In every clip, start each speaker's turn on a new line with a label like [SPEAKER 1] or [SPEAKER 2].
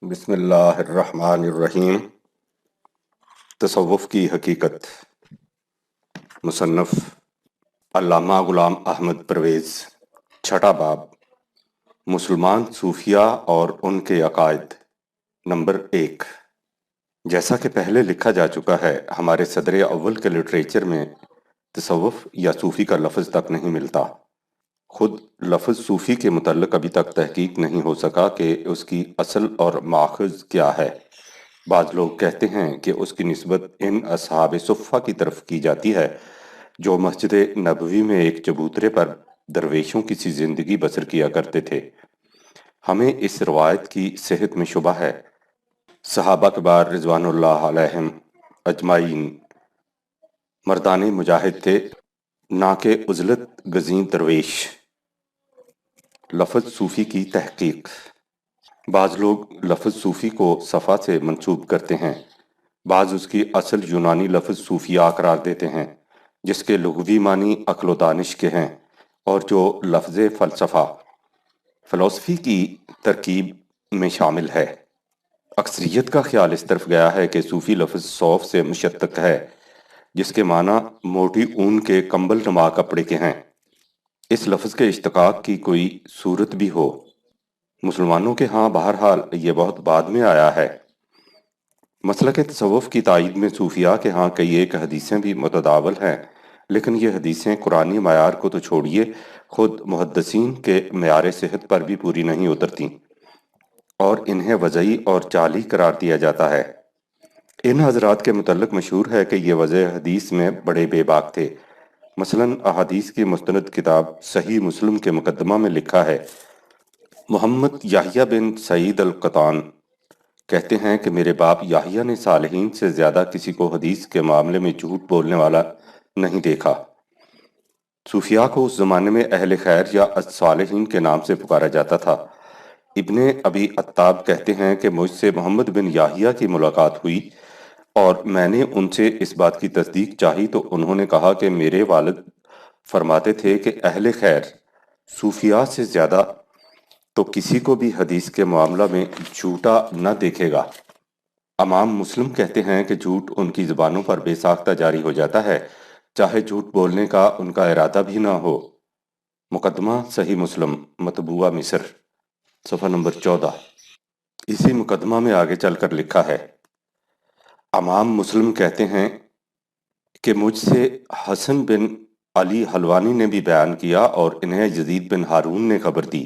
[SPEAKER 1] بسم اللہ الرحمن الرحیم۔ تصوف کی حقیقت، مصنف علامہ غلام احمد پرویز۔ چھٹا باب، مسلمان صوفیہ اور ان کے عقائد۔ نمبر 1۔ جیسا کہ پہلے لکھا جا چکا ہے، ہمارے صدر اول کے لٹریچر میں تصوف یا صوفی کا لفظ تک نہیں ملتا۔ خود لفظ صوفی کے متعلق ابھی تک تحقیق نہیں ہو سکا کہ اس کی اصل اور ماخذ کیا ہے۔ بعض لوگ کہتے ہیں کہ اس کی نسبت ان اصحاب صفہ کی طرف کی جاتی ہے جو مسجد نبوی میں ایک چبوترے پر درویشوں کی سی زندگی بسر کیا کرتے تھے۔ ہمیں اس روایت کی صحت میں شبہ ہے۔ صحابہ کبار رضوان اللہ علیہم اجمعین مردان مجاہد تھے، نہ کہ عزلت گزین درویش۔ لفظ صوفی کی تحقیق۔ بعض لوگ لفظ صوفی کو صفا سے منسوب کرتے ہیں، بعض اس کی اصل یونانی لفظ صوفیہ قرار دیتے ہیں جس کے لغوی معنی عقل و دانش کے ہیں اور جو لفظ فلسفہ فلسفی کی ترکیب میں شامل ہے۔ اکثریت کا خیال اس طرف گیا ہے کہ صوفی لفظ صوف سے مشتق ہے جس کے معنی موٹی اون کے کمبل نما کپڑے کے ہیں۔ اس لفظ کے اشتقاق کی کوئی صورت بھی ہو، مسلمانوں کے ہاں بہرحال یہ بہت بعد میں آیا ہے۔ مسلک تصوف کی تائید میں صوفیاء کے ہاں کئی ایک حدیثیں بھی متداول ہیں، لیکن یہ حدیثیں قرآنی معیار کو تو چھوڑیے، خود محدثین کے معیار صحت پر بھی پوری نہیں اترتیں اور انہیں وضعی اور جعلی قرار دیا جاتا ہے۔ ان حضرات کے متعلق مشہور ہے کہ یہ وضع حدیث میں بڑے بے باک تھے۔ مثلاً احادیث کی مستند کتاب صحیح مسلم کے مقدمہ میں لکھا ہے، محمد یحییٰ بن سعید القطان کہتے ہیں کہ میرے باپ یحییٰ نے صالحین سے زیادہ کسی کو حدیث کے معاملے میں جھوٹ بولنے والا نہیں دیکھا۔ صوفیاء کو اس زمانے میں اہل خیر یا الصالحین کے نام سے پکارا جاتا تھا۔ ابن ابی عتاب کہتے ہیں کہ مجھ سے محمد بن یحییٰ کی ملاقات ہوئی اور میں نے ان سے اس بات کی تصدیق چاہی تو انہوں نے کہا کہ میرے والد فرماتے تھے کہ اہل خیر صوفیاء سے زیادہ تو کسی کو بھی حدیث کے معاملہ میں جھوٹا نہ دیکھے گا۔ امام مسلم کہتے ہیں کہ جھوٹ ان کی زبانوں پر بے ساختہ جاری ہو جاتا ہے، چاہے جھوٹ بولنے کا ان کا ارادہ بھی نہ ہو۔ مقدمہ صحیح مسلم مطبوعہ مصر، صفحہ نمبر 14۔ اسی مقدمہ میں آگے چل کر لکھا ہے، امام مسلم کہتے ہیں کہ مجھ سے حسن بن علی حلوانی نے بھی بیان کیا اور انہیں یزید بن ہارون نے خبر دی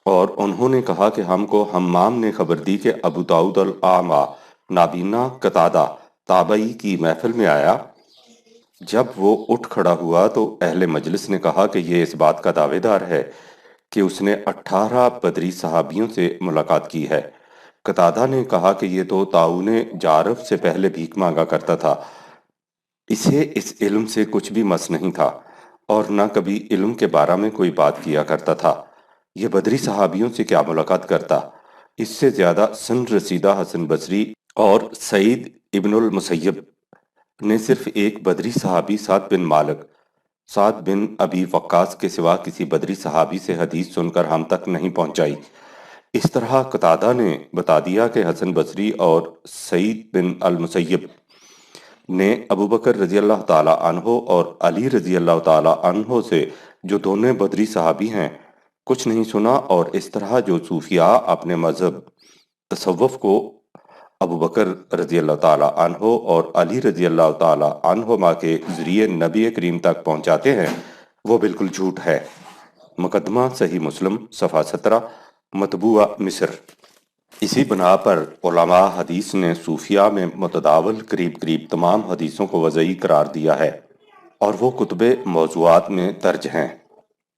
[SPEAKER 1] اور انہوں نے کہا کہ ہم کو حمام نے خبر دی کہ ابو داؤد الاعمى نابینا قتادہ تابعی کی محفل میں آیا۔ جب وہ اٹھ کھڑا ہوا تو اہل مجلس نے کہا کہ یہ اس بات کا دعوے دار ہے کہ اس نے 18 بدری صحابیوں سے ملاقات کی ہے۔ قتادہ نے کہا کہ یہ تو طاعون جارف سے پہلے بھیک مانگا کرتا تھا، اسے اس علم سے کچھ بھی مس نہیں تھا اور نہ کبھی علم کے بارے میں کوئی بات کیا کرتا تھا، یہ بدری صحابیوں سے کیا ملاقات کرتا۔ اس سے زیادہ سن رسیدہ حسن بصری اور سعید ابن المسیب نے صرف ایک بدری صحابی سعد بن مالک، سعد بن ابی وقاص کے سوا کسی بدری صحابی سے حدیث سن کر ہم تک نہیں پہنچائی۔ اس طرح قتادہ نے بتا دیا کہ حسن بصری اور سعید بن المسیب نے ابو بکر رضی اللہ تعالی عنہ اور علی رضی اللہ تعالی عنہ سے، جو دونوں بدری صحابی ہیں، کچھ نہیں سنا، اور اس طرح جو صوفیاء اپنے مذہب تصوف کو ابو بکر رضی اللہ تعالی عنہ اور علی رضی اللہ تعالی عنہما کے ذریعے نبی کریم تک پہنچاتے ہیں، وہ بالکل جھوٹ ہے۔ مقدمہ صحیح مسلم، صفحہ 17، مطبوعہ مصر۔ اسی بنا پر علماء حدیث نے صوفیاء میں متداول قریب قریب تمام حدیثوں کو وضعی قرار دیا ہے اور وہ کتب موضوعات میں درج ہیں۔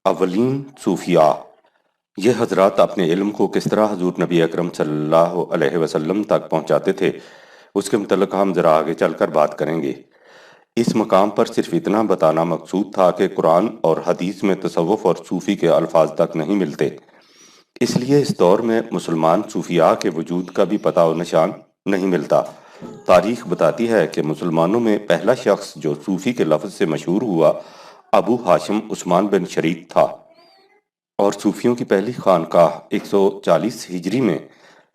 [SPEAKER 1] اولین صوفیاء، یہ حضرات اپنے علم کو کس طرح حضور نبی اکرم صلی اللہ علیہ وسلم تک پہنچاتے تھے اس کے متعلق ہم ذرا آگے چل کر بات کریں گے۔ اس مقام پر صرف اتنا بتانا مقصود تھا کہ قرآن اور حدیث میں تصوف اور صوفی کے الفاظ تک نہیں ملتے، اس لیے اس دور میں مسلمان صوفیاء کے وجود کا بھی پتہ و نشان نہیں ملتا۔ تاریخ بتاتی ہے کہ مسلمانوں میں پہلا شخص جو صوفی کے لفظ سے مشہور ہوا ابو ہاشم عثمان بن شریک تھا، اور صوفیوں کی پہلی خانقاہ 140 ہجری میں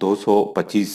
[SPEAKER 1] 225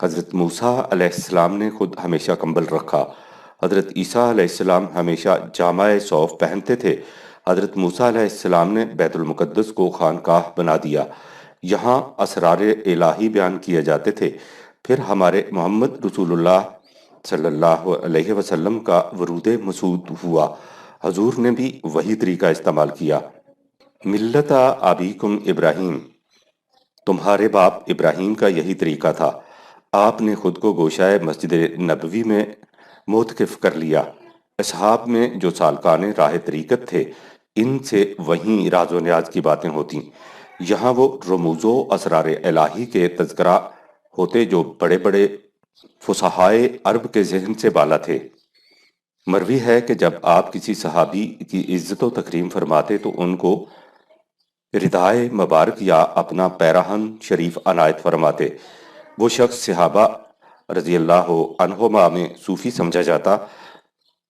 [SPEAKER 1] حضرت موسیٰ علیہ السلام نے خود ہمیشہ کمبل رکھا۔ حضرت عیسیٰ علیہ السلام ہمیشہ جامہ صوف پہنتے تھے۔ حضرت موسیٰ علیہ السلام نے بیت المقدس کو خانقاہ بنا دیا، یہاں اسرار الہی بیان کیے جاتے تھے۔ پھر ہمارے محمد رسول اللہ صلی اللہ علیہ وسلم کا ورود مسعود ہوا، حضور نے بھی وہی طریقہ استعمال کیا۔ ملت ابیکم ابراہیم، تمہارے باپ ابراہیم کا یہی طریقہ تھا۔ آپ نے خود کو گوشۂ مسجد نبوی میں موتقف کر لیا۔ اصحاب میں جو سالکان راہ طریقت تھے، ان سے وہیں راز و نیاز کی باتیں ہوتیں۔ یہاں وہ رموز و اسرار الہی کے تذکرہ ہوتے جو بڑے بڑے فصحائے عرب کے ذہن سے بالا تھے۔ مروی ہے کہ جب آپ کسی صحابی کی عزت و تکریم فرماتے تو ان کو ردائے مبارک یا اپنا پیراہن شریف عنایت فرماتے۔ وہ شخص صحابہ رضی اللہ عنہما میں صوفی سمجھا جاتا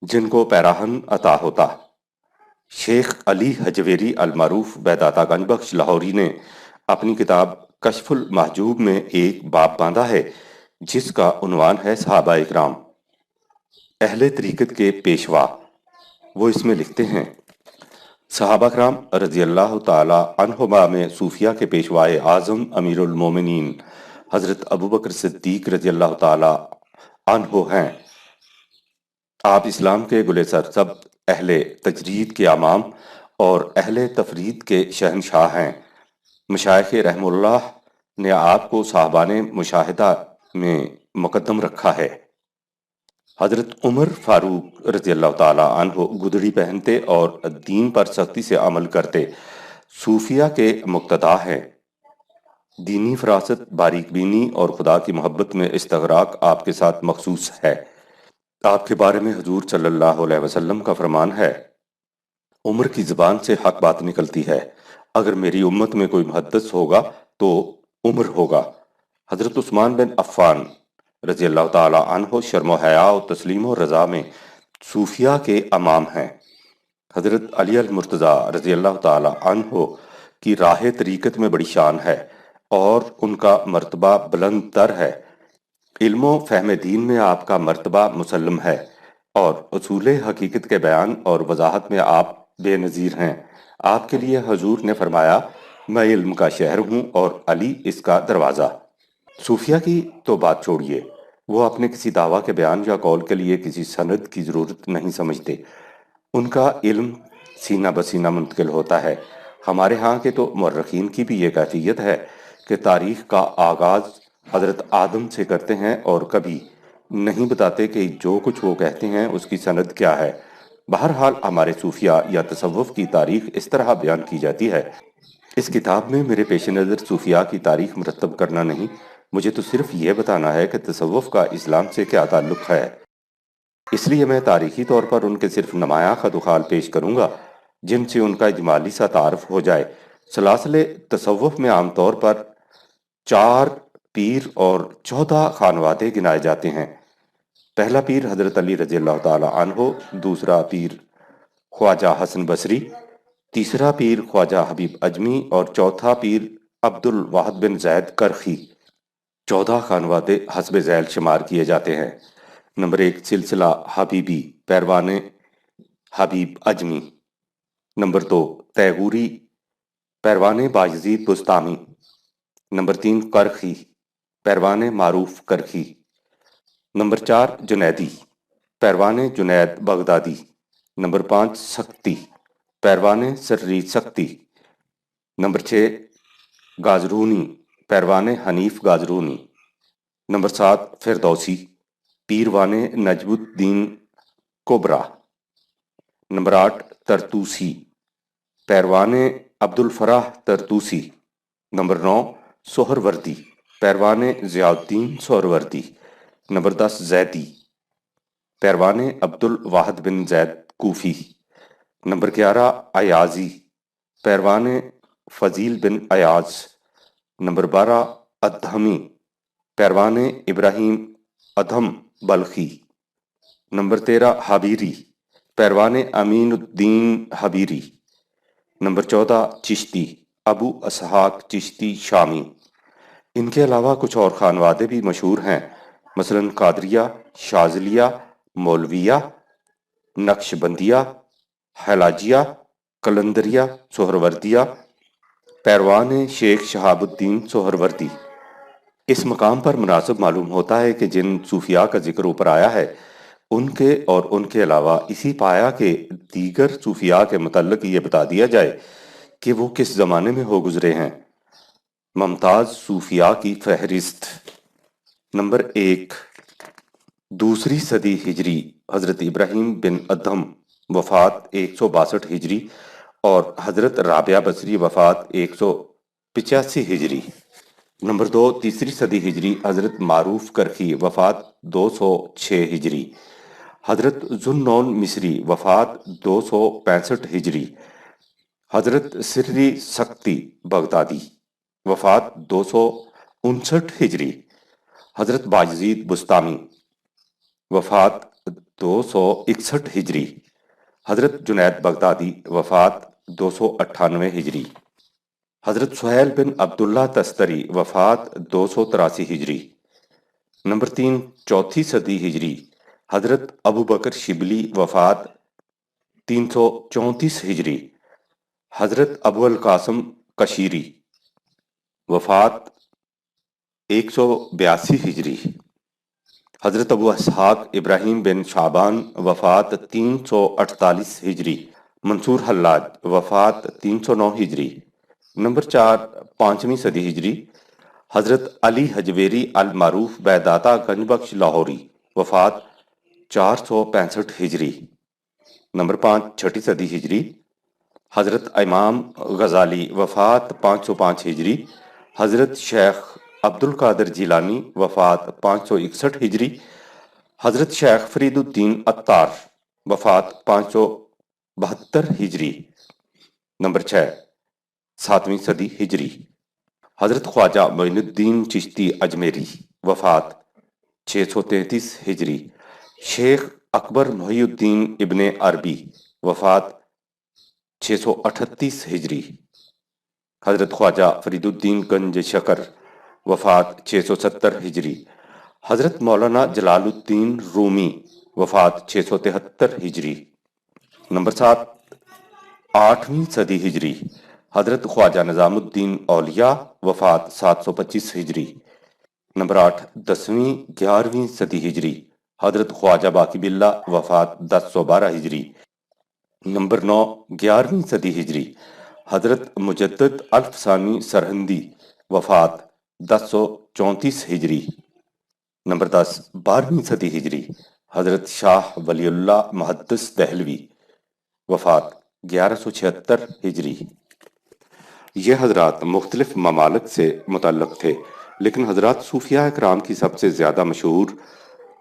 [SPEAKER 1] جن کو پیراہن عطا ہوتا۔ شیخ علی حجویری المعروف بیداتا گنج بخش لاہوری نے اپنی کتاب کشف المحجوب میں ایک باب باندھا ہے جس کا عنوان ہے صحابہ اکرام اہل طریقت کے پیشوا۔ وہ اس میں لکھتے ہیں، صحابہ کرام رضی اللہ تعالی عنہما میں صوفیہ کے پیشوائے اعظم امیر المومنین حضرت ابوبکر صدیق رضی اللہ تعالی عنہ ہیں۔ آپ اسلام کے گلے سرسبز، اہل تجرید کے امام اور اہل تفرید کے شہنشاہ ہیں۔ مشائخ رحم اللہ نے آپ کو صاحبان مشاہدہ میں مقدم رکھا ہے۔ حضرت عمر فاروق رضی اللہ تعالی عنہ گدڑی پہنتے اور دین پر سختی سے عمل کرتے صوفیہ کے مقتدا ہیں۔ دینی فراست، باریک بینی اور خدا کی محبت میں استغراق آپ کے ساتھ مخصوص ہے۔ آپ کے بارے میں حضور صلی اللہ علیہ وسلم کا فرمان ہے، عمر کی زبان سے حق بات نکلتی ہے، اگر میری امت میں کوئی محدث ہوگا تو عمر ہوگا۔ حضرت عثمان بن عفان رضی اللہ تعالی عنہ شرم و حیا و تسلیم و رضا میں صوفیہ کے امام ہیں۔ حضرت علی المرتضیٰ رضی اللہ تعالی عنہ کی راہ طریقت میں بڑی شان ہے اور ان کا مرتبہ بلند تر ہے۔ علم و فہم دین میں آپ کا مرتبہ مسلم ہے اور اصول حقیقت کے بیان اور وضاحت میں آپ بے نظیر ہیں۔ آپ کے لیے حضور نے فرمایا، میں علم کا شہر ہوں اور علی اس کا دروازہ۔ صوفیہ کی تو بات چھوڑیے، وہ اپنے کسی دعویٰ کے بیان یا قول کے لیے کسی سند کی ضرورت نہیں سمجھتے۔ ان کا علم سینہ بسینہ منتقل ہوتا ہے۔ ہمارے ہاں کے تو مورخین کی بھی یہ کیفیت ہے کہ تاریخ کا آغاز حضرت آدم سے کرتے ہیں اور کبھی نہیں بتاتے کہ جو کچھ وہ کہتے ہیں اس کی سند کیا ہے۔ بہرحال ہمارے صوفیہ یا تصوف کی تاریخ اس طرح بیان کی جاتی ہے۔ اس کتاب میں میرے پیش نظر صوفیہ کی تاریخ مرتب کرنا نہیں، مجھے تو صرف یہ بتانا ہے کہ تصوف کا اسلام سے کیا تعلق ہے۔ اس لیے میں تاریخی طور پر ان کے صرف نمایاں خد و خال پیش کروں گا جن سے ان کا اجمالی سا تعارف ہو جائے۔ سلاسل تصوف میں عام طور پر 4 پیر اور 14 خانوادے گنائے جاتے ہیں۔ پہلا پیر حضرت علی رضی اللہ تعالی عنہ، دوسرا پیر خواجہ حسن بصری، تیسرا پیر خواجہ حبیب اجمی اور چوتھا پیر عبد الواحد بن زید کرخی۔ 14 خانوادے حسب ذیل شمار کیے جاتے ہیں۔ نمبر 1 سلسلہ حبیبی، پیروان حبیب اجمی۔ نمبر 2 تیغوری، پیروان بایزید بستامی۔ نمبر 3 کرخی، پیروان معروف کرخی۔ نمبر 4 جنیدی، پیروان جنید بغدادی۔ نمبر 5 سکتی، پیروان سری سکتی۔ نمبر 6 گازرونی، پیروان حنیف گازرونی۔ نمبر 7 فردوسی، پیروان نجم الدین کبرا۔ نمبر 8 ترتوسی، پیروان عبد الفرح ترتوسی۔ نمبر 9 سہروردی، پیروان ضیاء الدین سہروردی۔ نمبر 10 زیدی، پیروان عبد الواحد بن زید کوفی۔ نمبر 11 ایازی، پیروان فضیل بن ایاز۔ نمبر 12 ادہمی، پیروان ابراہیم ادہم بلخی۔ نمبر 13 حبیری، پیروان امین الدین حبیری۔ نمبر 14 چشتی، ابو اسحاق چشتی شامی۔ ان کے علاوہ کچھ اور خانوادے بھی مشہور ہیں، مثلاً قادریہ، شاذلیہ، مولویہ، نقشبندیہ، حلاجیہ، قلندریہ، سہروردیہ، پیروان شیخ شہاب الدین سہروردی۔ اس مقام پر مناسب معلوم ہوتا ہے کہ جن صوفیاء کا ذکر اوپر آیا ہے ان کے اور ان کے علاوہ اسی پایا کے دیگر صوفیاء کے متعلق یہ بتا دیا جائے کہ وہ کس زمانے میں ہو گزرے ہیں۔ ممتاز صوفیاء کی فہرست۔ نمبر 1، دوسری صدی ہجری، حضرت ابراہیم بن ادہم، وفات 162 ہجری، اور حضرت رابعہ بصری، وفات 185 ہجری۔ نمبر 2، تیسری صدی ہجری، حضرت معروف کرخی، وفات 206 ہجری، حضرت ذوالنون مصری، وفات 265 ہجری، حضرت سری سکتی بغدادی، وفات 259 ہجری، حضرت باجزید بستامی، وفات 261 ہجری، حضرت جنید بغدادی، وفات 298 ہجری، حضرت سہیل بن عبداللہ تستری، وفات 283 ہجری۔ نمبر 3، چوتھی صدی ہجری، حضرت ابو بکر شبلی، وفات 334 ہجری، حضرت ابو القاسم کشیری، وفات 182 ہجری، حضرت ابو اسحاق ابراہیم بن شعبان، وفات 348 ہجری، منصور حلاج، وفات 309 ہجری۔ نمبر 4، پانچویں صدی ہجری، حضرت علی حجویری المعروف بیداتا گنج بخش لاہوری، وفات 465 ہجری۔ نمبر 5، چھٹی صدی ہجری، حضرت امام غزالی، وفات 505 ہجری، حضرت شیخ عبد القادر جیلانی، وفات 561 ہجری، حضرت شیخ فرید الدین عطار، وفات 572 ہجری۔ نمبر 6، ساتویں صدی ہجری، حضرت خواجہ معین الدین چشتی اجمیری، وفات 633 ہجری، شیخ اکبر محی الدین ابن عربی، وفات 638 ہجری، حضرت خواجہ فرید الدین گنج شکر، وفات 670 ہجری، حضرت مولانا جلال الدین رومی، وفات 673 ہجری۔ نمبر 7، آٹھویں صدی ہجری، حضرت خواجہ نظام الدین اولیاء، وفات 725 ہجری۔ نمبر 8، 10ویں 11ویں صدی ہجری، حضرت خواجہ باقی باللہ، وفات 1012 ہجری۔ نمبر 9، 11ویں صدی ہجری، حضرت مجدد الف ثانی سرہندی، وفات 1034 ہجری۔ نمبر 10، 12ویں صدی ہجری، حضرت شاہ ولی اللہ محدث دہلوی، وفات 1176 ہجری۔ یہ حضرات مختلف ممالک سے متعلق تھے، لیکن حضرات صوفیاء اکرام کی سب سے زیادہ مشہور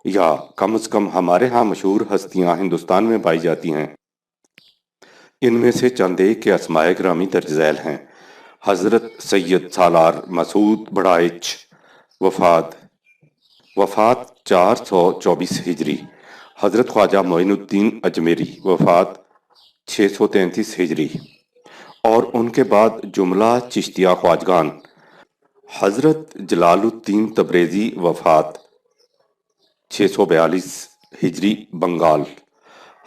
[SPEAKER 1] یا کم از کم ہمارے ہاں مشہور ہستیاں ہندوستان میں پائی جاتی ہیں۔ ان میں سے چند ایک کے اسماء گرامی درج ذیل ہیں۔ حضرت سید سالار مسعود بڑائچ، وفات 424 ہجری، حضرت خواجہ معین الدین اجمیری، وفات 633 ہجری، اور ان کے بعد جملہ چشتیہ خواجگان، حضرت جلال الدین تبریزی، وفات 642 ہجری بنگال،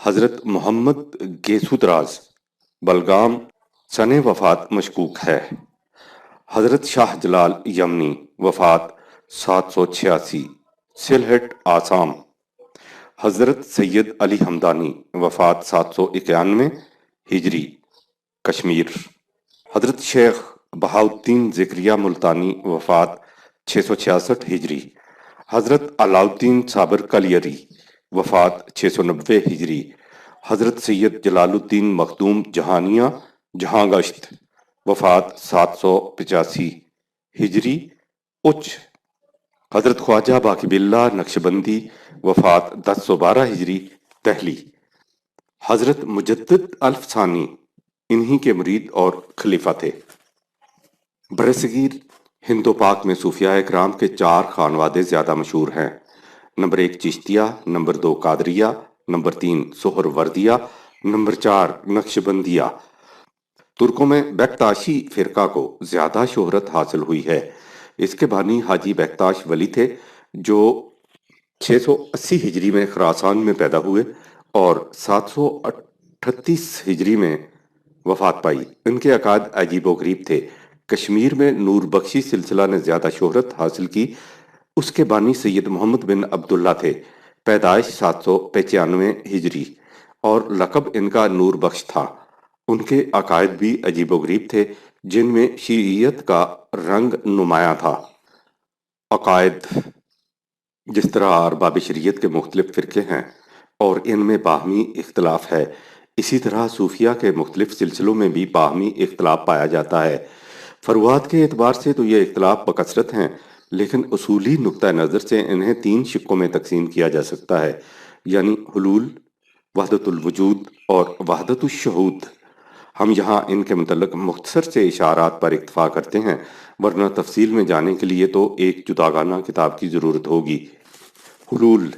[SPEAKER 1] حضرت محمد گیسودراز بلگام، سن وفات مشکوک ہے، حضرت شاہ جلال یمنی، وفات 786 سلہٹ آسام، حضرت سید علی حمدانی، وفات 791 ہجری کشمیر، حضرت شیخ بہاؤالدین ذکریہ ملتانی، وفات 666 ہجری، حضرت علاؤالدین صابر کلیری، وفات 690 ہجری، حضرت سید جلال الدین مخدوم جہانیہ جہاں گشت، وفات 785 ہجری اچ، حضرت خواجہ باقی باللہ نقشبندی، وفات 1012 ہجری دہلی، حضرت مجدد الف ثانی انہی کے مرید اور خلیفہ تھے۔ برصغیر ہند و پاک میں صوفیاء اکرام کے 4 خانوادے زیادہ مشہور ہیں۔ نمبر 1 چشتیہ، نمبر 2 قادریہ، نمبر 3 سہروردیہ، نمبر 4 نقشبندیہ۔ ترکوں میں بکتاشی فرقہ کو زیادہ شہرت حاصل ہوئی ہے۔ اس کے بانی حاجی بہتاش ولی تھے جو 680 ہجری میں خراسان میں پیدا ہوئے اور 738 ہجری میں وفات پائی۔ ان کے عقائد عجیب و غریب تھے۔ کشمیر میں نور بخشی سلسلہ نے زیادہ شہرت حاصل کی۔ اس کے بانی سید محمد بن عبداللہ تھے، پیدائش 795 ہجری، اور لقب ان کا نور بخش تھا۔ ان کے عقائد بھی عجیب و غریب تھے جن میں شیعیت کا رنگ نمایاں تھا۔ عقائد جس طرح ارباب شریعت کے مختلف فرقے ہیں اور ان میں باہمی اختلاف ہے، اسی طرح صوفیہ کے مختلف سلسلوں میں بھی باہمی اختلاف پایا جاتا ہے۔ فروعات کے اعتبار سے تو یہ اختلاف بکثرت ہیں، لیکن اصولی نقطہ نظر سے انہیں 3 شقوں میں تقسیم کیا جا سکتا ہے، یعنی حلول، وحدت الوجود اور وحدت الشہود۔ ہم یہاں ان کے متعلق مختصر سے اشارات پر اکتفا کرتے ہیں، ورنہ تفصیل میں جانے کے لیے تو ایک جداگانہ کتاب کی ضرورت ہوگی۔ حلول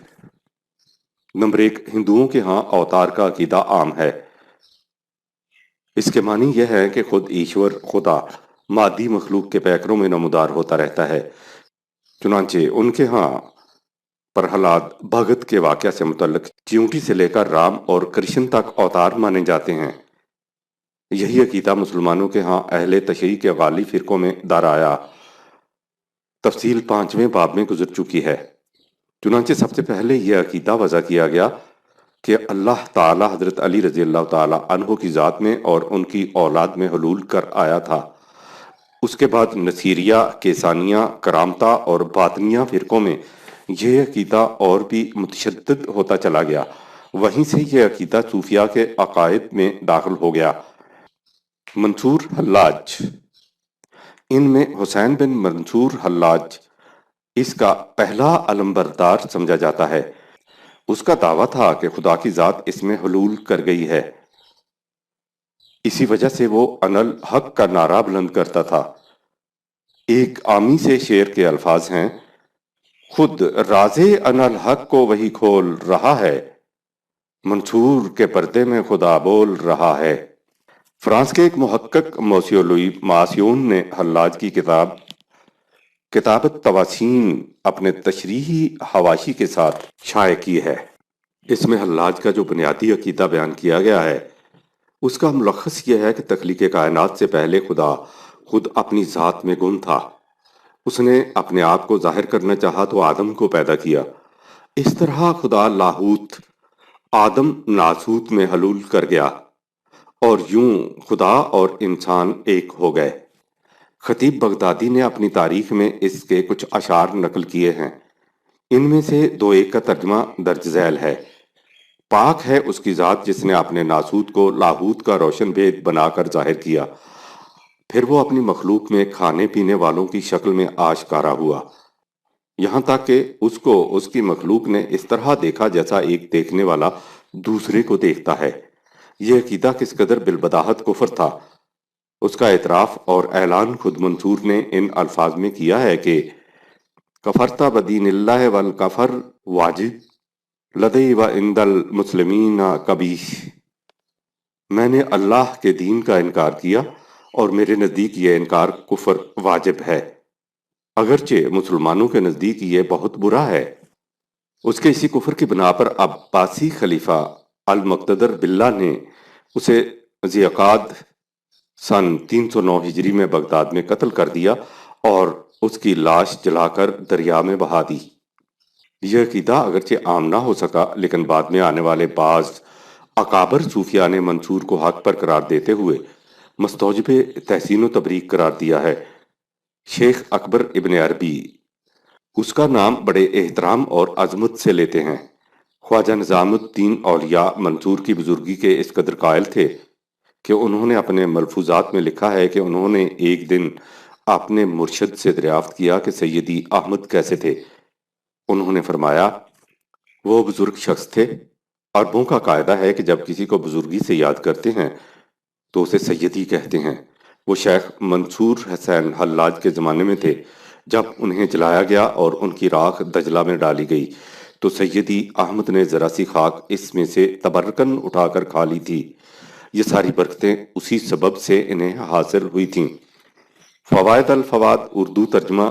[SPEAKER 1] نمبر 1، ہندوؤں کے ہاں اوتار کا عقیدہ عام ہے۔ اس کے معنی یہ ہے کہ خود ایشور، خدا، مادی مخلوق کے پیکروں میں نمودار ہوتا رہتا ہے۔ چنانچہ ان کے ہاں پرہلاد بھگت کے واقعہ سے متعلق چیونٹی سے لے کر رام اور کرشن تک اوتار مانے جاتے ہیں۔ یہی عقیدہ مسلمانوں کے ہاں اہل تشیع کے غالی فرقوں میں در آیا۔ تفصیل 5ویں باب میں گزر چکی ہے۔ چنانچہ سب سے پہلے یہ عقیدہ وضع کیا گیا کہ اللہ تعالی حضرت علی رضی اللہ تعالی عنہ کی ذات میں اور ان کی اولاد میں حلول کر آیا تھا۔ اس کے بعد نصیریہ، کیسانیہ، کرامتہ اور باطنیہ فرقوں میں یہ عقیدہ اور بھی متشدد ہوتا چلا گیا۔ وہیں سے یہ عقیدہ صوفیہ کے عقائد میں داخل ہو گیا۔ منصور حلاج، ان میں حسین بن منصور حلاج اس کا پہلا علمبردار سمجھا جاتا ہے۔ اس کا دعویٰ تھا کہ خدا کی ذات اس میں حلول کر گئی ہے، اسی وجہ سے وہ انا الحق کا نعرہ بلند کرتا تھا۔ ایک عامی سے شعر کے الفاظ ہیں: خود راز انا الحق کو وہی کھول رہا ہے، منصور کے پردے میں خدا بول رہا ہے۔ فرانس کے ایک محقق موسیو لوئی ماسیون نے حلاج کی کتاب التواسین اپنے تشریحی حواشی کے ساتھ شائع کی ہے۔ اس میں حلاج کا جو بنیادی عقیدہ بیان کیا گیا ہے، اس کا ملخص یہ ہے کہ تخلیق کائنات سے پہلے خدا خود اپنی ذات میں گم تھا۔ اس نے اپنے آپ کو ظاہر کرنا چاہا تو آدم کو پیدا کیا۔ اس طرح خدا لاہوت آدم ناسوت میں حلول کر گیا اور یوں خدا اور انسان ایک ہو گئے۔ خطیب بغدادی نے اپنی تاریخ میں اس کے کچھ اشعار نقل کیے ہیں۔ ان میں سے 2-1 کا ترجمہ درج ذیل ہے: پاک ہے اس کی ذات جس نے اپنے ناسوت کو لاہوت کا روشن بھید بنا کر ظاہر کیا، پھر وہ اپنی مخلوق میں کھانے پینے والوں کی شکل میں آشکارا ہوا، یہاں تک کہ اس کو اس کی مخلوق نے اس طرح دیکھا جیسا ایک دیکھنے والا دوسرے کو دیکھتا ہے۔ یہ عقیدہ کس قدر بالبداہت کفر تھا، اس کا اعتراف اور اعلان خود منصور نے ان الفاظ میں کیا ہے کہ کفرت بدین اللہ والکفر واجب لدی و عند المسلمین قبیح، میں نے اللہ کے دین کا انکار کیا اور میرے نزدیک یہ انکار کفر واجب ہے، اگرچہ مسلمانوں کے نزدیک یہ بہت برا ہے۔ اس کے اسی کفر کی بنا پر عباسی خلیفہ المقتدر باللہ نے اسے ذیقعد سن 309 ہجری میں بغداد میں قتل کر دیا اور اس کی لاش جلا کر دریا میں بہا دی۔ یہ عقیدہ اگرچہ عام نہ ہو سکا، لیکن بعد میں آنے والے بعض اکابر صوفیاء نے منصور کو حق پر قرار دیتے ہوئے مستوجب تحسین و تبریک قرار دیا ہے۔ شیخ اکبر ابن عربی اس کا نام بڑے احترام اور عظمت سے لیتے ہیں۔ خواجہ نظام الدین اولیاء منصور کی بزرگی کے اس قدر قائل تھے کہ انہوں نے اپنے ملفوظات میں لکھا ہے کہ انہوں نے ایک دن اپنے مرشد سے دریافت کیا کہ سیدی احمد کیسے تھے۔ انہوں نے فرمایا، وہ بزرگ شخص تھے۔ عربوں کا قاعدہ ہے کہ جب کسی کو بزرگی سے یاد کرتے ہیں تو اسے سیدی کہتے ہیں۔ وہ شیخ منصور حسین حلاج کے زمانے میں تھے۔ جب انہیں جلایا گیا اور ان کی راکھ دجلہ میں ڈالی گئی تو سیدی احمد نے ذرا سی خاک اس میں سے تبرکن اٹھا کر کھا لی تھی۔ یہ ساری برکتیں اسی سبب سے انہیں حاصل ہوئی تھیں۔ فوائد الفواد اردو ترجمہ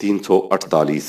[SPEAKER 1] 348।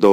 [SPEAKER 1] 2,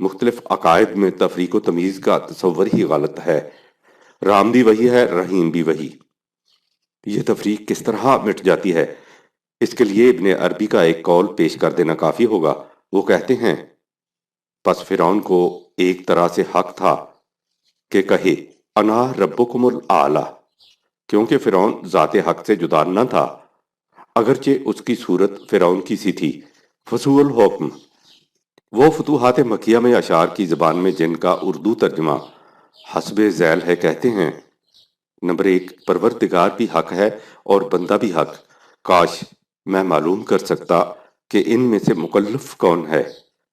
[SPEAKER 1] مختلف عقائد میں تفریق و تمیز کا تصور ہی غلط ہے۔ رام بھی وہی ہے، رحیم بھی وہی۔ یہ تفریق کس طرح مٹ جاتی ہے؟ اس کے لیے ابن عربی کا ایک قول پیش کر دینا کافی ہوگا۔ وہ کہتے ہیں، پس فرعون کو ایک طرح سے حق تھا کہ کہے انا ربکم الاعلی، کیونکہ فرعون ذات حق سے جدا نہ تھا، اگرچہ اس کی صورت فرعون کی سی تھی۔ فسوء الحکم، وہ فتوحات مکیہ میں اشعار کی زبان میں جن کا اردو ترجمہ حسب ذیل ہے کہتے ہیں، نمبر 1، پروردگار بھی حق ہے اور بندہ بھی حق، کاش میں معلوم کر سکتا کہ ان میں سے مکلف کون ہے۔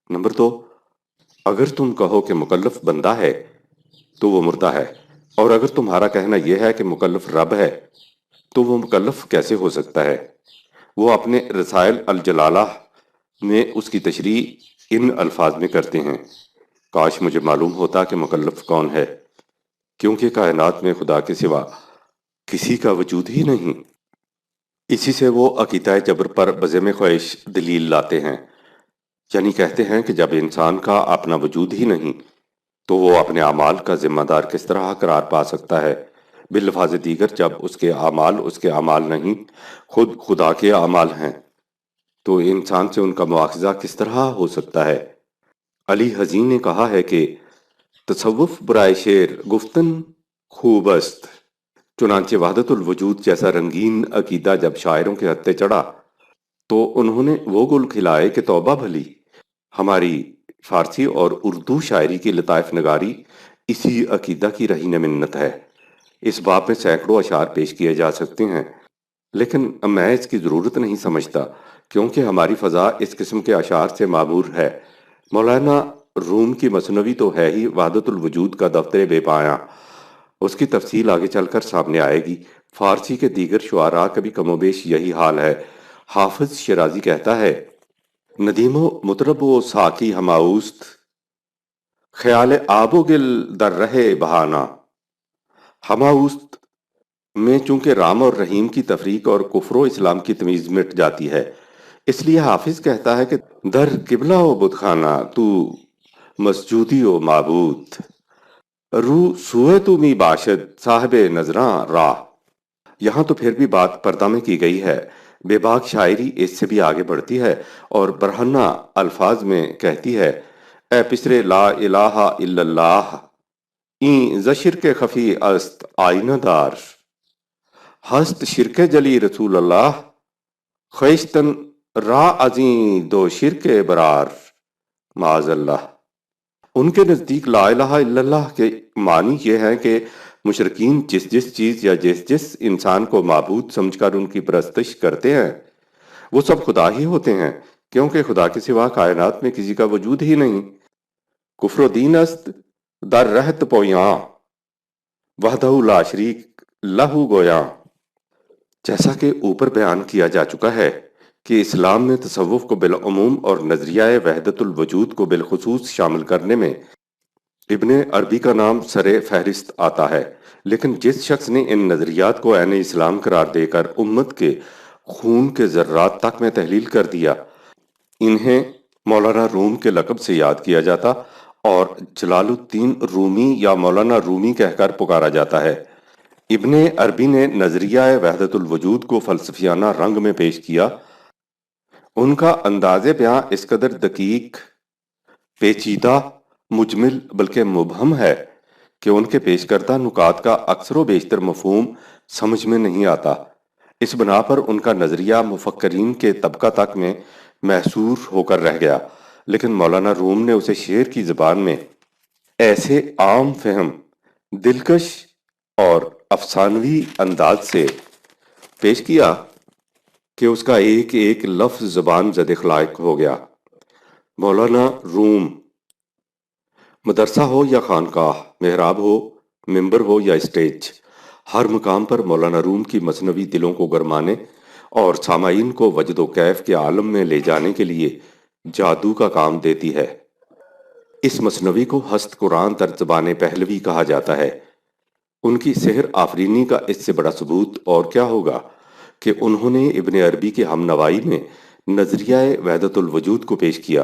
[SPEAKER 1] نمبر 2، اگر تم کہو کہ مکلف بندہ ہے تو وہ مردہ ہے، اور اگر تمہارا کہنا یہ ہے کہ مکلف رب ہے تو وہ مکلف کیسے ہو سکتا ہے؟ وہ اپنے رسائل الجلالہ میں اس کی تشریح ان الفاظ میں کرتے ہیں، کاش مجھے معلوم ہوتا کہ مکلف کون ہے، کیونکہ کائنات میں خدا کے سوا کسی کا وجود ہی نہیں۔ اسی سے وہ عقیدہ جبر پر بزم خواہش دلیل لاتے ہیں، یعنی کہتے ہیں کہ جب انسان کا اپنا وجود ہی نہیں تو وہ اپنے اعمال کا ذمہ دار کس طرح قرار پا سکتا ہے؟ بالفاظ دیگر، جب اس کے اعمال نہیں، خود خدا کے اعمال ہیں، تو انسان سے ان کا مواخذہ کس طرح ہو سکتا ہے؟ علی حزین نے کہا ہے کہ تصوف برائے شعر گفتن خوب است، چنانچہ وحدت الوجود جیسا رنگین عقیدہ جب شاعروں کے ہتھے چڑھا تو انہوں نے وہ گل کھلائے کہ توبہ بھلی۔ ہماری فارسی اور اردو شاعری کی لطائف نگاری اسی عقیدہ کی رہین منت ہے۔ اس باب میں سینکڑوں اشعار پیش کیے جا سکتے ہیں، لیکن میں اس کی ضرورت نہیں سمجھتا، کیونکہ ہماری فضا اس قسم کے اشعار سے معمور ہے۔ مولانا روم کی مثنوی تو ہے ہی وحدت الوجود کا دفتر بے پایاں، اس کی تفصیل آگے چل کر سامنے آئے گی۔ فارسی کے دیگر شعراء کا بھی کم و بیش یہی حال ہے۔ حافظ شیرازی کہتا ہے، ندیم و مطرب و ساقی ہماؤست، خیال آب و گل در رہے بہانا۔ ہماؤست میں چونکہ رام اور رحیم کی تفریق اور کفر و اسلام کی تمیز مٹ جاتی ہے، اس لیے حافظ کہتا ہے کہ در قبلہ و بت خانہ تو مسجودی و معبود، رو سوئے تو می باشد صاحب نظراں راہ۔ یہاں تو پھر بھی بات پردہ میں کی گئی ہے، بے باک شاعری اس سے بھی آگے بڑھتی ہے اور برہنہ الفاظ میں کہتی ہے، اے پسر لا الہ الا اللہ، این ز شرک خفی است آئینہ دار، ہست شرک جلی رسول اللہ، خیشتن را ازیں دو شرک برار، معاذ اللہ۔ ان کے نزدیک لا الہ الا اللہ کے معنی یہ ہے کہ مشرکین جس جس چیز یا جس جس انسان کو معبود سمجھ کر ان کی پرستش کرتے ہیں وہ سب خدا ہی ہوتے ہیں، کیونکہ خدا کے سوا کائنات میں کسی کا وجود ہی نہیں۔ کفر و دین است در رہت پویاں، وحدہ لا شریک لہو گویاں۔ جیسا کہ اوپر بیان کیا جا چکا ہے کہ اسلام میں تصوف کو بالعموم اور نظریہ وحدت الوجود کو بالخصوص شامل کرنے میں ابن عربی کا نام سر فہرست آتا ہے، لیکن جس شخص نے ان نظریات کو عین اسلام قرار دے کر امت کے خون کے ذرات تک میں تحلیل کر دیا، انہیں مولانا روم کے لقب سے یاد کیا جاتا اور جلال الدین رومی یا مولانا رومی کہہ کر پکارا جاتا ہے۔ ابن عربی نے نظریہ وحدت الوجود کو فلسفیانہ رنگ میں پیش کیا۔ ان کا انداز بیاں اس قدر دقیق، پیچیدہ، مجمل بلکہ مبہم ہے کہ ان کے پیش کردہ نکات کا اکثر و بیشتر مفہوم سمجھ میں نہیں آتا۔ اس بنا پر ان کا نظریہ مفکرین کے طبقہ تک میں محصور ہو کر رہ گیا، لیکن مولانا روم نے اسے شعر کی زبان میں ایسے عام فہم، دلکش اور افسانوی انداز سے پیش کیا کہ اس کا ایک ایک لفظ زبان زد خلائق ہو گیا۔ مولانا روم، مدرسہ ہو یا خانقاہ، محراب ہو، ممبر ہو یا اسٹیج، ہر مقام پر مولانا روم کی مثنوی دلوں کو گرمانے اور سامعین کو وجد و کیف کے عالم میں لے جانے کے لیے جادو کا کام دیتی ہے۔ اس مثنوی کو ہست قرآن در زبان پہلوی کہا جاتا ہے۔ ان کی سحر آفرینی کا اس سے بڑا ثبوت اور کیا ہوگا کہ انہوں نے ابن عربی کے ہم نوائی میں نظریہ وحدت الوجود کو پیش کیا۔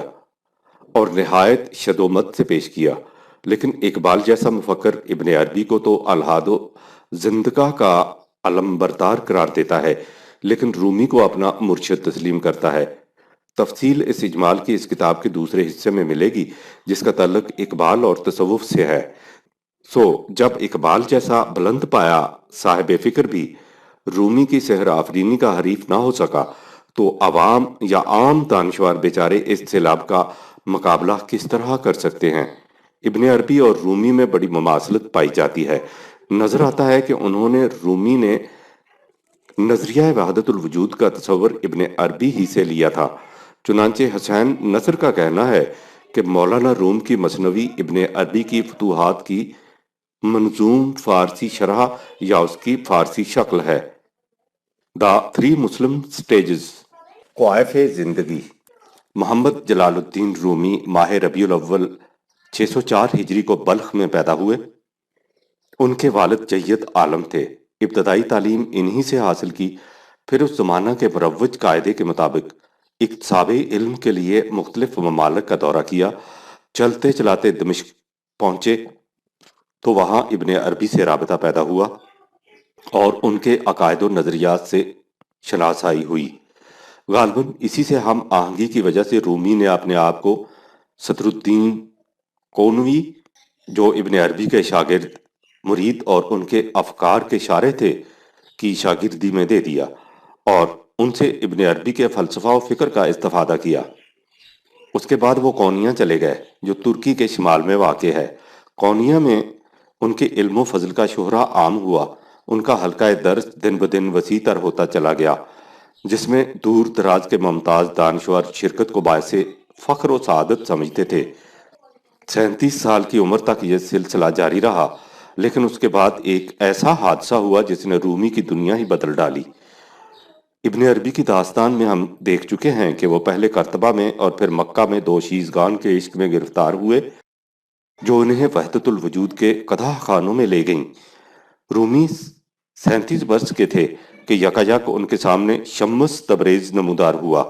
[SPEAKER 1] اور نہایت شدومت سے پیش کیا، لیکن اقبال جیسا مفکر ابن عربی کو تو الحاد و زندگاہ کا علمبردار قرار دیتا ہے، لیکن رومی کو اپنا مرشد تسلیم کرتا ہے۔ تفصیل اس اجمال کی اس کتاب کے دوسرے حصے میں ملے گی، جس کا تعلق اقبال اور تصوف سے ہے۔ جب اقبال جیسا بلند پایا صاحب فکر بھی رومی کی سحر آفرینی کا حریف نہ ہو سکا، تو عوام یا عام دانشور بیچارے اس سیلاب کا مقابلہ کس طرح کر سکتے ہیں؟ ابن عربی اور رومی میں بڑی مماثلت پائی جاتی ہے۔ نظر آتا ہے کہ رومی نے نظریہ وحدت الوجود کا تصور ابن عربی ہی سے لیا تھا۔ چنانچہ حسین نصر کا کہنا ہے کہ مولانا روم کی مثنوی ابن عربی کی فتوحات کی منظوم فارسی شرح یا اس کی فارسی شکل ہے۔ دا تھری مسلم سٹیجز، کوائف زندگی۔ محمد جلال الدین رومی ماہ ربیع الاول 604 ہجری کو بلخ میں پیدا ہوئے۔ ان کے والد جید عالم تھے۔ ابتدائی تعلیم انہی سے حاصل کی، پھر اس زمانہ کے مروج قاعدے کے مطابق اکتساب علم کے لیے مختلف ممالک کا دورہ کیا۔ چلتے چلاتے دمشق پہنچے تو وہاں ابن عربی سے رابطہ پیدا ہوا اور ان کے عقائد و نظریات سے شناسائی ہوئی۔ غالباً اسی سے ہم آہنگی کی وجہ سے رومی نے اپنے آپ کو صدر الدین کونوی، جو ابن عربی کے شاگرد، مرید اور ان کے افکار کے شارح تھے، کی شاگردی میں دے دیا اور ان سے ابن عربی کے فلسفہ و فکر کا استفادہ کیا۔ اس کے بعد وہ کونیا چلے گئے، جو ترکی کے شمال میں واقع ہے۔ کونیا میں ان کے علم و فضل کا شہرہ عام ہوا۔ ان کا حلقہ درس دن بدن وسیع تر ہوتا چلا گیا، جس میں دور دراز کے ممتاز دانشور شرکت کو باعث فخر و سعادت سمجھتے تھے۔ 37 سال کی عمر تک یہ سلسلہ جاری رہا، لیکن اس کے بعد ایک ایسا حادثہ ہوا جس نے رومی کی دنیا ہی بدل ڈالی۔ ابن عربی کی داستان میں ہم دیکھ چکے ہیں کہ وہ پہلے قرطبہ میں اور پھر مکہ میں دو شیزگان کے عشق میں گرفتار ہوئے، جو انہیں وحدت الوجود کے قدح خانوں میں لے گئیں۔ رومی 37 برس کے تھے کہ یکایک ان کے سامنے شمس تبریز نمودار ہوا،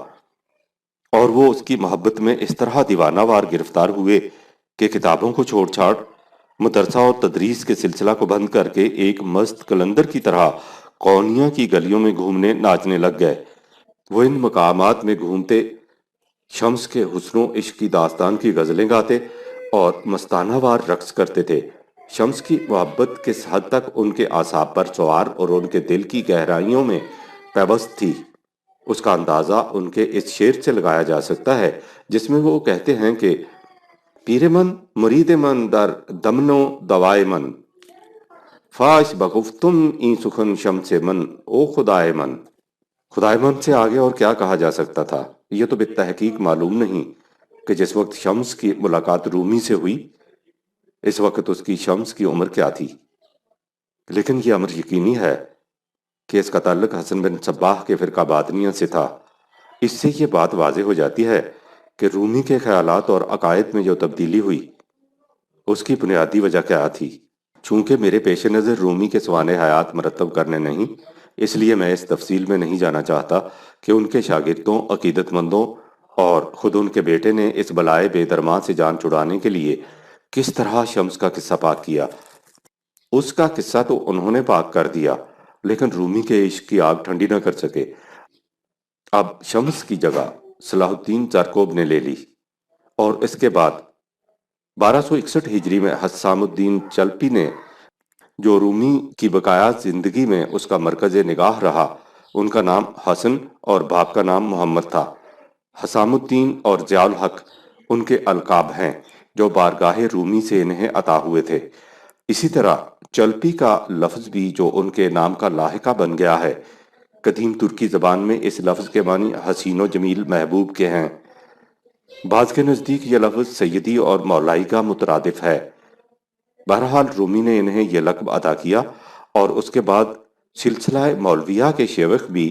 [SPEAKER 1] اور وہ اس کی محبت میں اس طرح دیوانہ وار گرفتار ہوئے کہ کتابوں کو چھوڑ چھاڑ مدرسہ اور تدریس کے سلسلہ کو بند کر کے ایک مست قلندر کی طرح کونیا کی گلیوں میں گھومنے ناچنے لگ گئے۔ وہ ان مقامات میں گھومتے شمس کے حسن و عشق کی داستان کی غزلیں گاتے اور مستانہ وار رقص کرتے تھے۔ شمس کی محبت کس حد تک ان کے اعصاب پر سوار اور ان کے دل کی گہرائیوں میں پیوست تھی، اس کا اندازہ ان کے اس شعر سے لگایا جا سکتا ہے، جس میں وہ کہتے ہیں کہ پیر من مرید من در دمن و دوائے من، فاش بگفتم این سخن شمس من او خدائے من۔ خدائے من سے آگے اور کیا کہا جا سکتا تھا؟ یہ تو بالتحقیق معلوم نہیں کہ جس وقت شمس کی ملاقات رومی سے ہوئی، اس وقت اس کی شمس کی عمر کیا تھی، لیکن یہ امر یقینی ہے کہ اس کا تعلق حسن بن صباح کے فرقہ باطنیہ سے تھا۔ اس سے یہ بات واضح ہو جاتی ہے کہ رومی کے خیالات اور عقائد میں جو تبدیلی ہوئی، اس کی بنیادی وجہ کیا تھی۔ چونکہ میرے پیش نظر رومی کے سوانح حیات مرتب کرنے نہیں، اس لیے میں اس تفصیل میں نہیں جانا چاہتا کہ ان کے شاگردوں، عقیدت مندوں اور خود ان کے بیٹے نے اس بلائے بے درماں سے جان چھڑانے کے لیے کس طرح شمس کا قصہ پاک کیا۔ اس کا قصہ تو انہوں نے پاک کر دیا، لیکن رومی کے عشق کی آگ ٹھنڈی نہ کر سکے۔ اب شمس کی جگہ صلاح الدین زرکوب نے لے لی، اور اس کے بعد 1261 ہجری میں حسام الدین چلپی نے، جو رومی کی بقایا زندگی میں اس کا مرکز نگاہ رہا، ان کا نام حسن اور باپ کا نام محمد تھا۔ حسام الدین اور ضیاء الحق ان کے القاب ہیں جو بارگاہ رومی سے انہیں عطا ہوئے تھے۔ اسی طرح چلپی کا لفظ بھی جو ان کے نام کا لاحقہ بن گیا ہے۔ قدیم ترکی زبان میں اس لفظ کے معنی حسین و جمیل محبوب کے ہیں۔ بعض کے نزدیک یہ لفظ سیدی اور مولائی کا مترادف ہے۔ بہرحال رومی نے انہیں یہ لقب عطا کیا، اور اس کے بعد سلسلہ مولویہ کے شیوخ بھی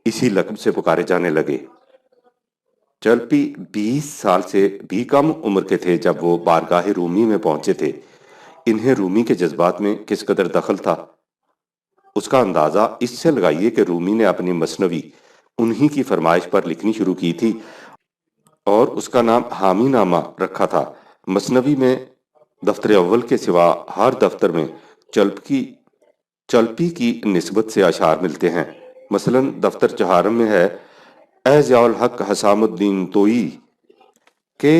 [SPEAKER 1] اسی لقب سے پکارے جانے لگے۔ چلپی 20 سال سے بھی کم عمر کے تھے جب وہ بارگاہ رومی میں پہنچے تھے۔ انہیں رومی کے جذبات میں کس قدر دخل تھا، اس کا اندازہ اس سے لگائیے کہ رومی نے اپنی مثنوی انہی کی فرمائش پر لکھنی شروع کی تھی، اور اس کا نام حامی نامہ رکھا تھا۔ مثنوی میں دفتر اول کے سوا ہر دفتر میں چلپی کی نسبت سے اشعار ملتے ہیں۔ مثلا دفتر چہارم میں ہے: اے ضیاء الحق حسام الدین توئی کہ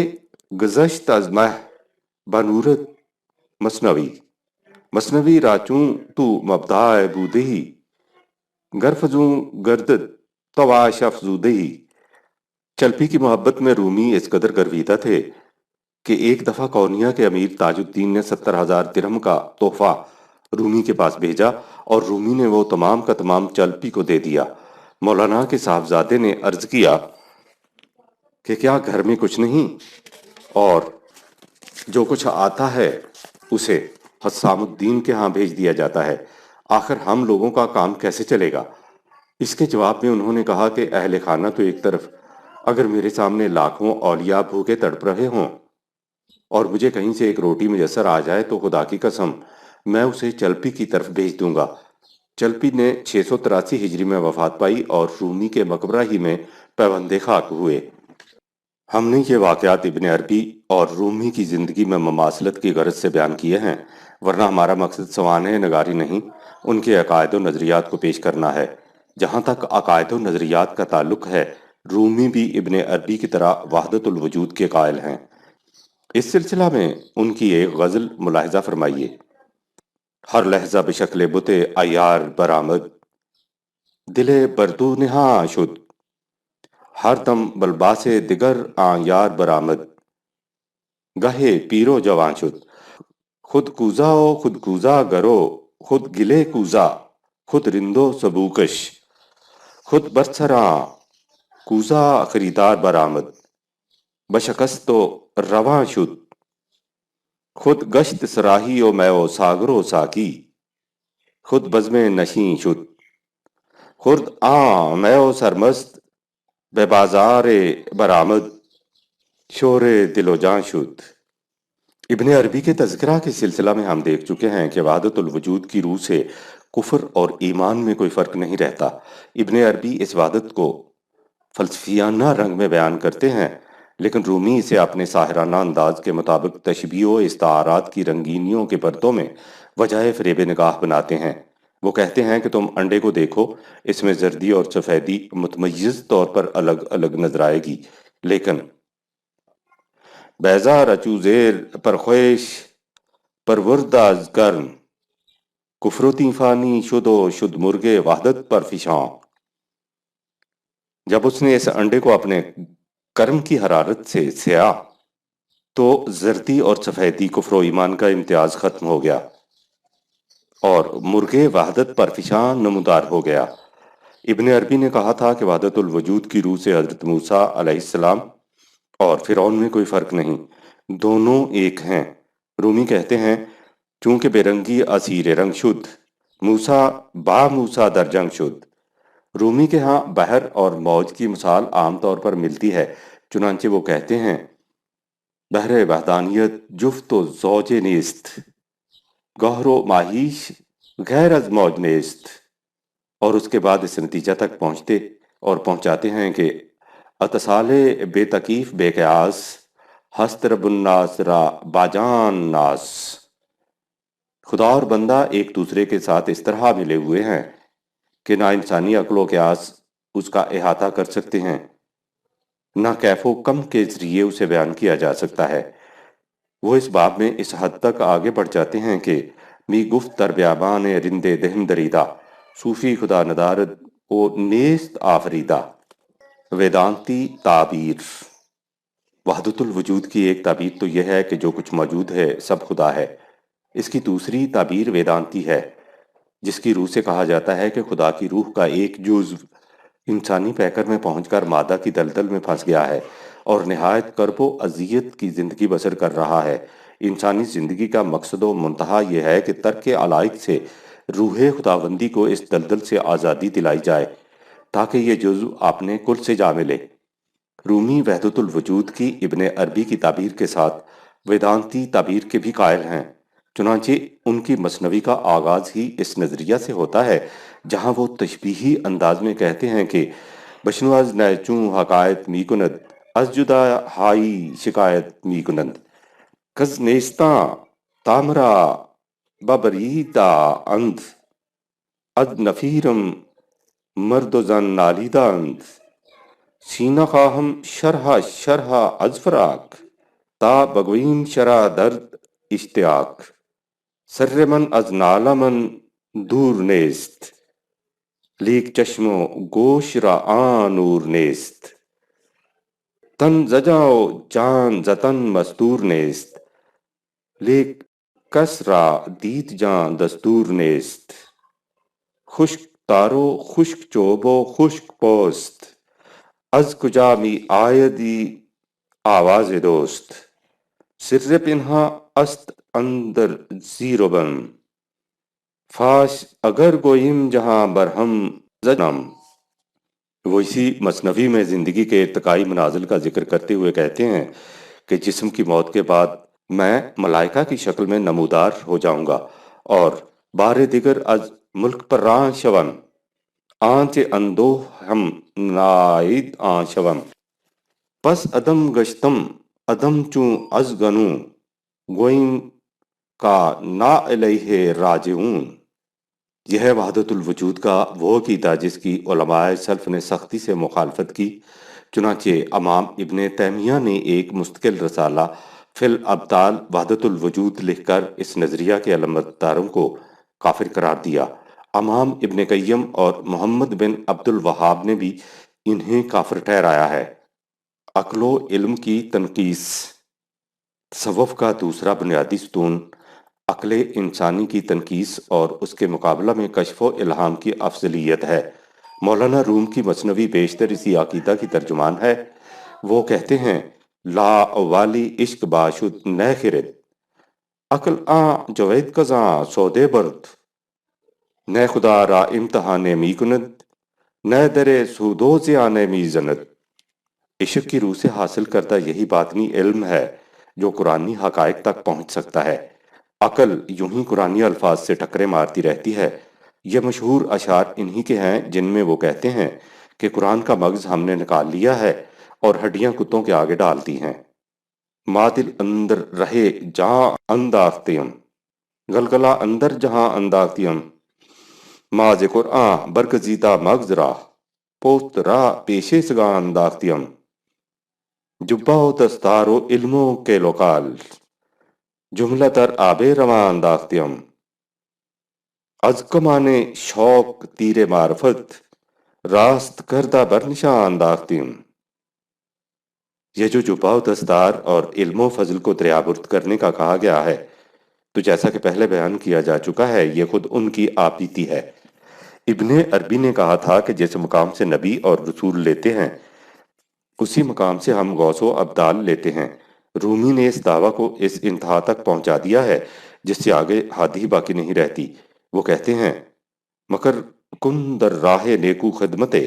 [SPEAKER 1] گذشت از مہ بنورت مثنوی، مثنوی راچوں تو مبداء بودہی، گرفزوں گردد تواش افزودہی۔ چلپی کی محبت میں رومی اس قدر گرویدہ تھے کہ ایک دفعہ کونیا کے امیر تاج الدین نے 70,000 درہم کا تحفہ رومی کے پاس بھیجا اور رومی نے وہ تمام کا تمام چلپی کو دے دیا۔ مولانا کے صاحبزادے نے عرض کیا کہ کیا گھر میں کچھ نہیں، اور جو کچھ آتا ہے اسے حسام الدین کے ہاں بھیج دیا جاتا ہے، آخر ہم لوگوں کا کام کیسے چلے گا؟ اس کے جواب میں انہوں نے کہا کہ اہل خانہ تو ایک طرف، اگر میرے سامنے لاکھوں اولیاء بھوکے تڑپ رہے ہوں اور مجھے کہیں سے ایک روٹی میسر آ جائے تو خدا کی قسم میں اسے چلپی کی طرف بھیج دوں گا۔ چلپی نے 683 ہجری میں وفات پائی اور رومی کے مقبرہ ہی میں پیوند خاک ہوئے۔ ہم نے یہ واقعات ابن عربی اور رومی کی زندگی میں مماثلت کی غرض سے بیان کیے ہیں، ورنہ ہمارا مقصد سوانح نگاری نہیں، ان کے عقائد و نظریات کو پیش کرنا ہے۔ جہاں تک عقائد و نظریات کا تعلق ہے، رومی بھی ابن عربی کی طرح وحدت الوجود کے قائل ہیں۔ اس سلسلہ میں ان کی ایک غزل ملاحظہ فرمائیے: ہر لحظہ بشکل بت عیار برآمد، دل بردو نہاں شد، ہر دم بلباس دگر آں یار برآمد، گہے پیر و جواں شد، خود کوزہ و خود کوزہ گرو، خود گلے کوزہ، خود رندو سبوکش، خود برسراں کوزہ خریدار برآمد، بشکست و رواں شد، خود گشت سراہی و میں و ساغر و ساقی، خود بزم نشیں شد، خود آں میں و سرمست بے بازار برآمد، شور دل و جاں شد۔ ابن عربی کے تذکرہ کے سلسلہ میں ہم دیکھ چکے ہیں کہ وحدت الوجود کی روح سے کفر اور ایمان میں کوئی فرق نہیں رہتا۔ ابن عربی اس وحدت کو فلسفیانہ رنگ میں بیان کرتے ہیں، لیکن رومی اسے اپنے ساحرانہ انداز کے مطابق تشبیہ و استعارات کی رنگینیوں کے پردوں میں وجہ فریب نگاہ بناتے ہیں۔ وہ کہتے ہیں کہ تم انڈے کو دیکھو، اس میں زردی اور سفیدی متمیز طور پر الگ الگ نظر آئے گی، لیکن بیضا رچو زیر پرخویش پرورد از کرن، کفر و طیفانی شد و شد مرغ وحدت پر فشاں۔ جب اس نے اس انڈے کو اپنے کرم کی حرارت سے سیا تو زردی اور سفیدی کفر و ایمان کا امتیاز ختم ہو گیا اور مرغ وحدت پر فشاں نمودار ہو گیا۔ ابن عربی نے کہا تھا کہ وحدت الوجود کی روح سے حضرت موسیٰ علیہ السلام اور فرعون میں کوئی فرق نہیں، دونوں ایک ہیں۔ رومی کہتے ہیں: چونکہ بے رنگی اسیر رنگ شد، موسیٰ با موسیٰ در جنگ شد۔ رومی کے ہاں بحر اور موج کی مثال عام طور پر ملتی ہے، چنانچہ وہ کہتے ہیں: بحر وحدانیت جفت و زوج نیست، گوہر و ماہیش غیر از موج نیست۔ اور اس کے بعد اس نتیجہ تک پہنچاتے ہیں کہ اتصال بے تکیف بے قیاس، ہست رب الناس را باجان ناس۔ خدا اور بندہ ایک دوسرے کے ساتھ اس طرح ملے ہوئے ہیں کہ نہ انسانی عقل و قیاس اس کا احاطہ کر سکتے ہیں، نہ کیف و کم کے ذریعے اسے بیان کیا جا سکتا ہے۔ وہ اس باب میں اس حد تک آگے بڑھ جاتے ہیں کہ می گفت در بیابان رند دہن دریدہ، صوفی خدا ندارد او نیست آفریدہ۔ ویدانتی تعبیر۔ وحدت الوجود کی ایک تعبیر تو یہ ہے کہ جو کچھ موجود ہے سب خدا ہے۔ اس کی دوسری تعبیر ویدانتی ہے، جس کی روح سے کہا جاتا ہے کہ خدا کی روح کا ایک جزو انسانی پیکر میں پہنچ کر مادہ کی دلدل میں پھنس گیا ہے اور نہایت کرب و اذیت کی زندگی بسر کر رہا ہے۔ انسانی زندگی کا مقصد و منتہا یہ ہے کہ ترک علائق سے روح خداوندی کو اس دلدل سے آزادی دلائی جائے تاکہ یہ جزو اپنے کل سے جا ملے۔ رومی وحدت الوجود کی ابن عربی کی تعبیر کے ساتھ ویدانتی تعبیر کے بھی قائل ہیں، چنانچہ ان کی مثنوی کا آغاز ہی اس نظریہ سے ہوتا ہے جہاں وہ تشبیہی انداز میں کہتے ہیں کہ بشنو از نیچوں حقائق می کند از جدا ہائی شکایت می کنند کز نیستاں تامرا ببریدا اند اد نفیرم مرد و زن نالیدہ اند سینہ خواہم شرح از فراق تا بگویم شرح درد اشتیاق سر من از نالہ من دور نیست لیک چشم و گوش را آن نور نیست تن زجا و جان زتن مستور نیست لیک کس را دید جان دستور نیست خشک تارو خشک چوب و خشک پوست از کجا می آیدی آواز دوست سر پنہا است اندر زیر و بم فاش اگر گویم جہاں برہم زنم۔ وہ اسی مثنوی میں زندگی کے ارتقائی منازل کا ذکر کرتے ہوئے کہتے ہیں کہ جسم کی موت کے بعد میں ملائکہ کی شکل میں نمودار ہو جاؤں گا اور بار دیگر از ملک پر راں شوم آنچ اندوہ ہم نائد آن شوم پس ادم گشتم ادم چون از گنوں گوئم کا نا الیہ راجعون۔ یہ ہے وحدت الوجود کا وہ عقیدہ جس کی علماء سلف نے سختی سے مخالفت کی، چنانچہ امام ابن تیمیہ نے ایک مستقل رسالہ فی الابطال وحدت الوجود لکھ کر اس نظریہ کے علمبرداروں کو کافر قرار دیا۔ امام ابن قیم اور محمد بن عبد الوہاب نے بھی انہیں کافر ٹھہرایا ہے۔ عقل و علم کی تنقیص۔ تصوف کا دوسرا بنیادی ستون عقل انسانی کی تنقیص اور اس کے مقابلہ میں کشف و الہام کی افضلیت ہے۔ مولانا روم کی مثنوی بیشتر اسی عقیدہ کی ترجمان ہے۔ وہ کہتے ہیں لا والی عشق باشد نہ خرد عقل آن جوید کزاں سودے برد نہ خدا را امتحان می کند نہ در سودو زیانے می زند۔ عشق کی روح سے حاصل کردہ یہی باطنی علم ہے جو قرآنی حقائق تک پہنچ سکتا ہے۔ عقل یوں ہی قرآنی الفاظ سے ٹکرے مارتی رہتی ہے۔ یہ مشہور اشعار انہی کے ہیں جن میں وہ کہتے ہیں کہ قرآن کا مغز ہم نے نکال لیا ہے اور ہڈیاں کتوں کے آگے ڈال دی ہیں۔ ما دل اندر رہے جہاں انداختیم گلگلا اندر جہاں انداختیم ماز قرآن برگزیدہ مغز راہ پوست راہ پیشے سگاں انداختیم جبہ و دستار و علم و کیل و کال جملہ تر آب رواں انداختیم از کمان شوق تیر معرفت راست کردہ برنشاں انداختیم۔ یہ جو جبہ و دستار اور علم و فضل کو دریابرد کرنے کا کہا گیا ہے تو جیسا کہ پہلے بیان کیا جا چکا ہے یہ خود ان کی آپ بیتی ہے۔ ابن عربی نے کہا تھا کہ جس مقام سے نبی اور رسول لیتے ہیں اسی مقام سے ہم غوث و ابدال لیتے ہیں۔ رومی نے اس دعویٰ کو اس انتہا تک پہنچا دیا ہے جس سے آگے حادی باقی نہیں رہتی۔ وہ کہتے ہیں مکر کن در راہ نیکو خدمتے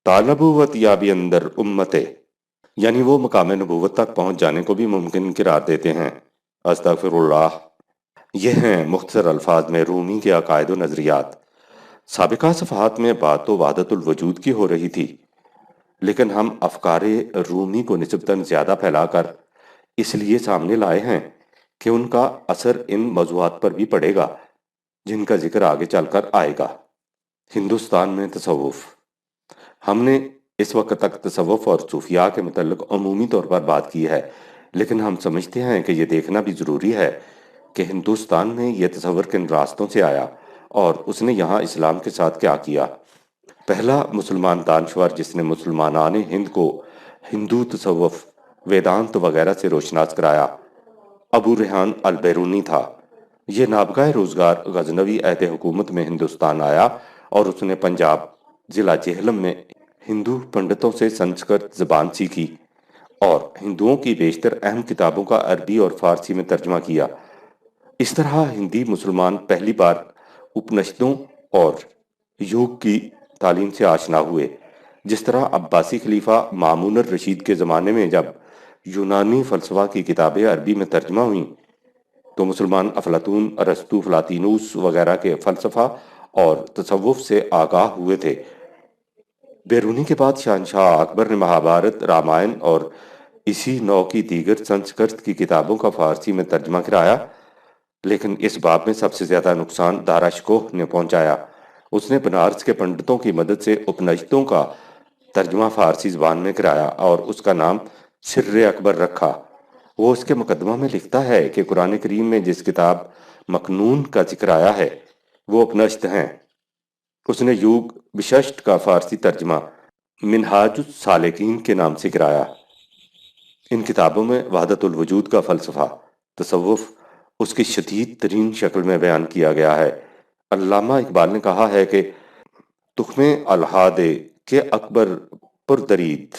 [SPEAKER 1] طالبوت یا بھی اندر امتے، یعنی وہ مقام نبوت تک پہنچ جانے کو بھی ممکن قرار دیتے ہیں۔ استغفر اللہ۔ یہ ہیں مختصر الفاظ میں رومی کے عقائد و نظریات۔ سابقہ صفحات میں بات تو وحدت الوجود کی ہو رہی تھی، لیکن ہم افکار رومی کو نسبتاً زیادہ پھیلا کر اس لیے سامنے لائے ہیں کہ ان کا اثر ان موضوعات پر بھی پڑے گا جن کا ذکر آگے چل کر آئے گا۔ ہندوستان میں تصوف۔ ہم نے اس وقت تک تصوف اور صوفیاء کے متعلق عمومی طور پر بات کی ہے، لیکن ہم سمجھتے ہیں کہ یہ دیکھنا بھی ضروری ہے کہ ہندوستان میں یہ تصور کن راستوں سے آیا اور اس نے یہاں اسلام کے ساتھ کیا کیا۔ پہلا مسلمان دانشور جس نے مسلمانان ہند کو ہندو تصوف، ویدانت وغیرہ سے روشناس کرایا ابو ریحان البیرونی تھا۔ یہ نابغہ روزگار غزنوی عہد حکومت میں ہندوستان آیا اور اس نے پنجاب ضلع جہلم میں ہندو پنڈتوں سے سنسکرت زبان سیکھی اور ہندوؤں کی بیشتر اہم کتابوں کا عربی اور فارسی میں ترجمہ کیا۔ اس طرح ہندی مسلمان پہلی بار اپنشدوں اور یوگ کی تعلیم سے آشنا ہوئے۔ جس طرح عباسی خلیفہ مامون الرشید کے زمانے میں جب یونانی فلسفہ کی کتابیں عربی میں ترجمہ ہوئیں تو مسلمان افلاطون، ارسطو، فلاطینوس وغیرہ کے فلسفہ اور تصوف سے آگاہ ہوئے تھے۔ بیرونی کے بعد شہنشاہ اکبر نے مہابھارت، رامائن اور اسی نوع کی دیگر سنسکرت کی کتابوں کا فارسی میں ترجمہ کرایا، لیکن اس باب میں سب سے زیادہ نقصان دارا شکوہ نے پہنچایا۔ اس نے بنارس کے پنڈتوں کی مدد سے اپنشدوں کا ترجمہ فارسی زبان میں کرایا اور اس کا نام سر اکبر رکھا۔ وہ اس کے مقدمہ میں لکھتا ہے کہ قرآن کریم میں جس کتاب مکنون کا ذکر آیا ہے وہ اپنشد ہیں۔ اس نے یوگ وششٹ کا فارسی ترجمہ منہاج السالکین کے نام سے کرایا۔ ان کتابوں میں وحدت الوجود کا فلسفہ، تصوف، اس کی شدید ترین شکل میں بیان کیا گیا ہے۔ علامہ اقبال نے کہا ہے کہ تخم الحاد کے اکبر پردرید،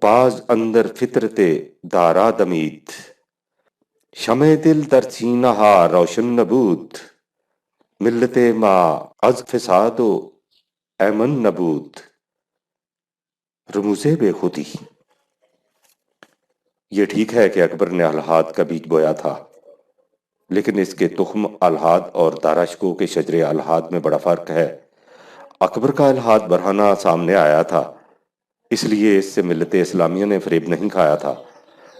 [SPEAKER 1] باز اندر فطرت دارا دمید، شمع دل در سینہ روشن نبود، ملت ما از فساد و ایمن نبود۔ رموز بے خودی۔ یہ ٹھیک ہے کہ اکبر نے الحاد کا بیج بویا تھا، لیکن اس کے تخم الحاد اور دارا شکوہ کے شجر الحاد میں بڑا فرق ہے۔ اکبر کا الحاد برہنہ سامنے آیا تھا، اس لیے اس سے ملت اسلامیہ نے فریب نہیں کھایا تھا،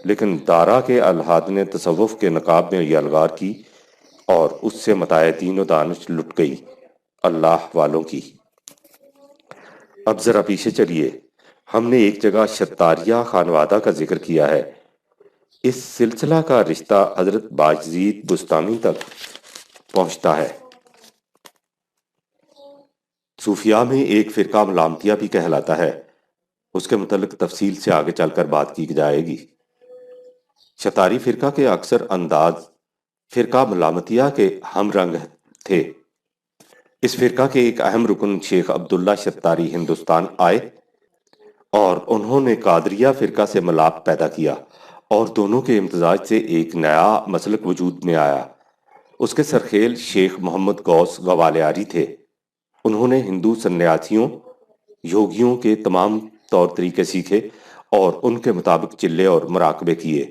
[SPEAKER 1] لیکن دارا کے الحاد نے تصوف کے نقاب میں یلغار کی اور اس سے متاع دین و دانش لٹ گئی اللہ والوں کی۔ اب ذرا پیچھے چلیے، ہم نے ایک جگہ شتاریہ خانوادہ کا ذکر کیا ہے۔ اس سلسلہ کا رشتہ حضرت بایزید بستامی تک پہنچتا ہے۔ صوفیاء میں ایک فرقہ ملامتیہ بھی کہلاتا ہے، اس کے متعلق تفصیل سے آگے چل کر بات کی جائے گی۔ شتاری فرقہ کے اکثر انداز فرقہ ملامتیہ کے ہم رنگ تھے۔ اس فرقہ کے ایک اہم رکن شیخ عبداللہ شتاری ہندوستان آئے اور انہوں نے قادریہ فرقہ سے ملاپ پیدا کیا اور دونوں کے امتزاج سے ایک نیا مسلک وجود میں آیا۔ اس کے سرخیل شیخ محمد غوث گوالیاری تھے۔ انہوں نے ہندو سنیاسیوں، یوگیوں کے تمام طور طریقے سیکھے اور ان کے مطابق چلے اور مراقبے کیے۔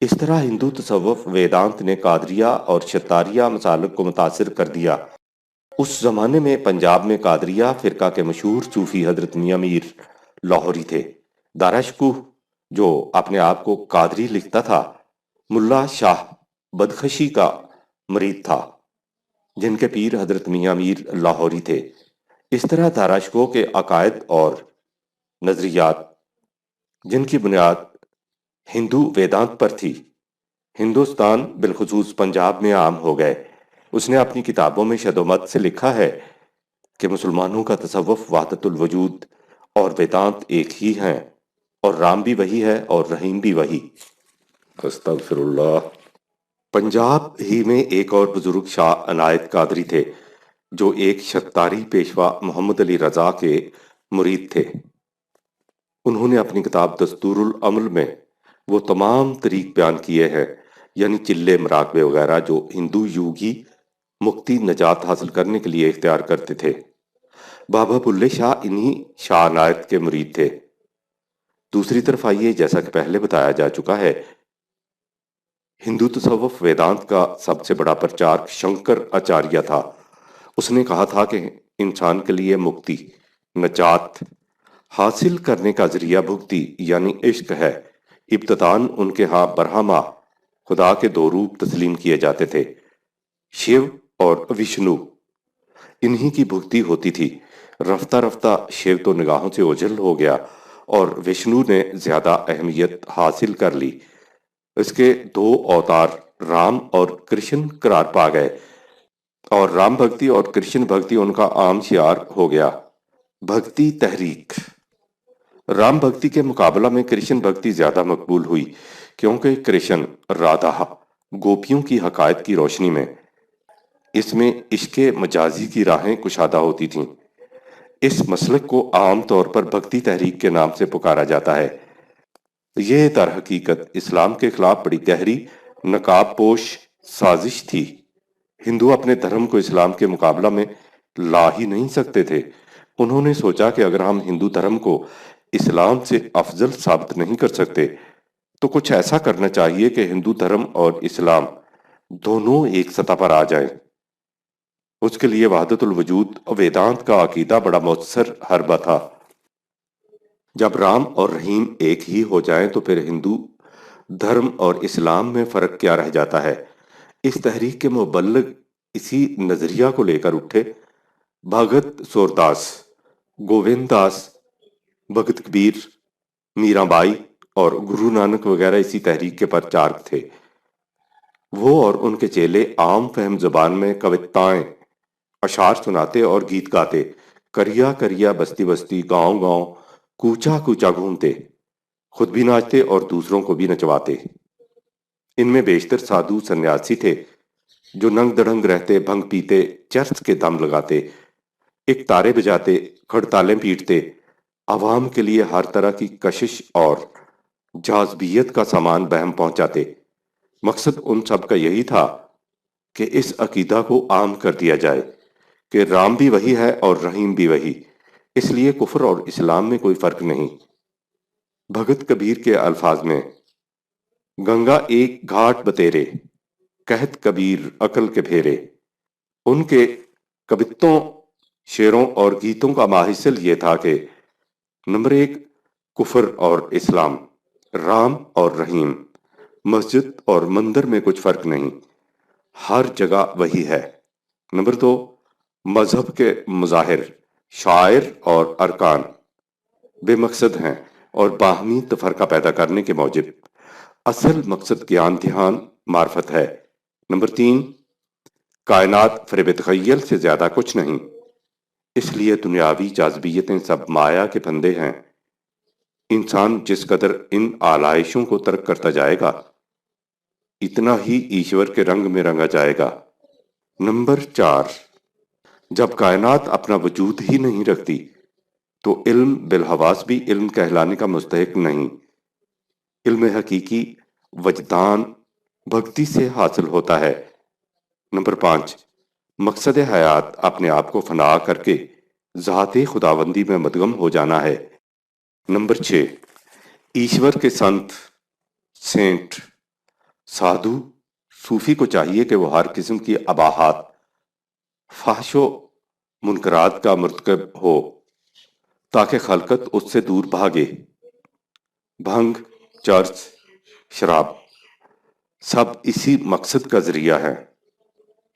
[SPEAKER 1] اس طرح ہندو تصوف ویدانت نے قادریہ اور شتاریہ مسالک کو متاثر کر دیا۔ اس زمانے میں پنجاب میں قادریہ فرقہ کے مشہور صوفی حضرت میاں میر لاہوری تھے۔ دارا شکوہ جو اپنے آپ کو قادری لکھتا تھا، ملا شاہ بدخشی کا مرید تھا، جن کے پیر حضرت میاں میر لاہوری تھے۔ اس طرح دارا شکوہ کے عقائد اور نظریات، جن کی بنیاد ہندو ویدانت پر تھی، ہندوستان بالخصوص پنجاب میں عام ہو گئے۔ اس نے اپنی کتابوں میں شد و مت سے لکھا ہے کہ مسلمانوں کا تصوف وحدت الوجود اور ویدانت ایک ہی ہیں، اور رام بھی وہی ہے اور رحیم بھی وہی۔ استغفر اللہ۔ پنجاب ہی میں ایک اور بزرگ شاہ عنایت قادری تھے، جو ایک شتاری پیشوا محمد علی رضا کے مرید تھے۔ انہوں نے اپنی کتاب دستور العمل میں وہ تمام طریق بیان کیے ہیں، یعنی چلے، مراقبے وغیرہ، جو ہندو یوگی مکتی نجات حاصل کرنے کے لیے اختیار کرتے تھے۔ بابا بلے شاہ انہی شاہ عنایت کے مرید تھے۔ دوسری طرف آئیے، جیسا کہ پہلے بتایا جا چکا ہے، ہندو تصوف ویدانت کا سب سے بڑا پرچارک شنکر آچاریہ تھا۔ اس نے کہا تھا کہ انسان کے لیے مکتی، نجات حاصل کرنے کا ذریعہ بھکتی یعنی عشق ہے۔ ابتداً ان کے ہاں برہما خدا کے دو روپ تسلیم کیے جاتے تھے، شیو اور وشنو، انہی کی بھکتی ہوتی تھی۔ رفتہ رفتہ شیو تو نگاہوں سے اوجھل ہو گیا اور وشنو نے زیادہ اہمیت حاصل کر لی۔ اس کے دو اوتار رام اور کرشن قرار پا گئے، اور رام بھکتی اور کرشن بھکتی ان کا عام شعار ہو گیا۔ بھکتی تحریک۔ رام بھکتی کے مقابلہ میں کرشن بھکتی زیادہ مقبول ہوئی، کیونکہ کرشن رادھا گوپیوں کی حقائق کی روشنی میں اس میں عشق مجازی کی راہیں کشادہ ہوتی تھیں۔ اس مسلک کو عام طور پر بھکتی تحریک کے نام سے پکارا جاتا ہے۔ یہ در حقیقت اسلام کے خلاف بڑی گہری نقاب پوش سازش تھی۔ ہندو اپنے دھرم کو اسلام کے مقابلہ میں لا ہی نہیں سکتے تھے۔ انہوں نے سوچا کہ اگر ہم ہندو دھرم کو اسلام سے افضل ثابت نہیں کر سکتے تو کچھ ایسا کرنا چاہیے کہ ہندو دھرم اور اسلام دونوں ایک سطح پر آ جائیں۔ اس کے لیے وحدت الوجود ویدانت کا عقیدہ بڑا مؤثر حربہ تھا۔ جب رام اور رحیم ایک ہی ہو جائیں تو پھر ہندو دھرم اور اسلام میں فرق کیا رہ جاتا ہے؟ اس تحریک کے مبلغ اسی نظریہ کو لے کر اٹھے۔ بھگت سورداس، گووند داس، بھگت کبیر، میرا بائی اور گرو نانک وغیرہ اسی تحریک کے پرچارک تھے۔ وہ اور ان کے چیلے عام فہم زبان میں کوتائیں، اشعار سناتے اور گیت گاتے، کریا کریا بستی بستی، گاؤں گاؤں، کوچا کوچا گھومتے، خود بھی ناچتے اور دوسروں کو بھی نچواتے۔ ان میں بیشتر سادھو سنیاسی تھے جو ننگ دڑنگ رہتے، بھنگ پیتے، چرس کے دم لگاتے، ایک تارے بجاتے، کھڑتالیں پیٹتے، عوام کے لیے ہر طرح کی کشش اور جاذبیت کا سامان بہم پہنچاتے۔ مقصد ان سب کا یہی تھا کہ اس عقیدہ کو عام کر دیا جائے کہ رام بھی وہی ہے اور رحیم بھی وہی، اس لیے کفر اور اسلام میں کوئی فرق نہیں۔ بھگت کبیر کے الفاظ میں، گنگا ایک گھاٹ بتیرے، کہت کبیر عقل کے پھیرے۔ ان کے کبتوں، شعروں اور گیتوں کا ماحصل یہ تھا کہ نمبر ایک، کفر اور اسلام، رام اور رحیم، مسجد اور مندر میں کچھ فرق نہیں، ہر جگہ وہی ہے۔ نمبر دو، مذہب کے مظاہر، شعائر اور ارکان بے مقصد ہیں اور باہمی تفرقہ پیدا کرنے کے موجب، اصل مقصد گیان دھیان معرفت ہے۔ نمبر تین، کائنات فریب تخیل سے زیادہ کچھ نہیں، اس لیے دنیاوی جاذبیتیں سب مایا کے پھندے ہیں۔ انسان جس قدر ان آلائشوں کو ترک کرتا جائے گا، اتنا ہی ایشور کے رنگ میں رنگا جائے گا۔ نمبر چار، جب کائنات اپنا وجود ہی نہیں رکھتی تو علم بالحواس بھی علم کہلانے کا مستحق نہیں۔ علم حقیقی وجدان بھکتی سے حاصل ہوتا ہے۔ نمبر پانچ، مقصد حیات اپنے آپ کو فنا کر کے ذات خداوندی میں مدغم ہو جانا ہے۔ نمبر چھ، ایشور کے سنت، سینٹ، سادھو، صوفی کو چاہیے کہ وہ ہر قسم کی اباحات، فحش و منکرات کا مرتکب ہو تاکہ خلقت اس سے دور بھاگے۔ بھنگ، چرس، شراب سب اسی مقصد کا ذریعہ ہے۔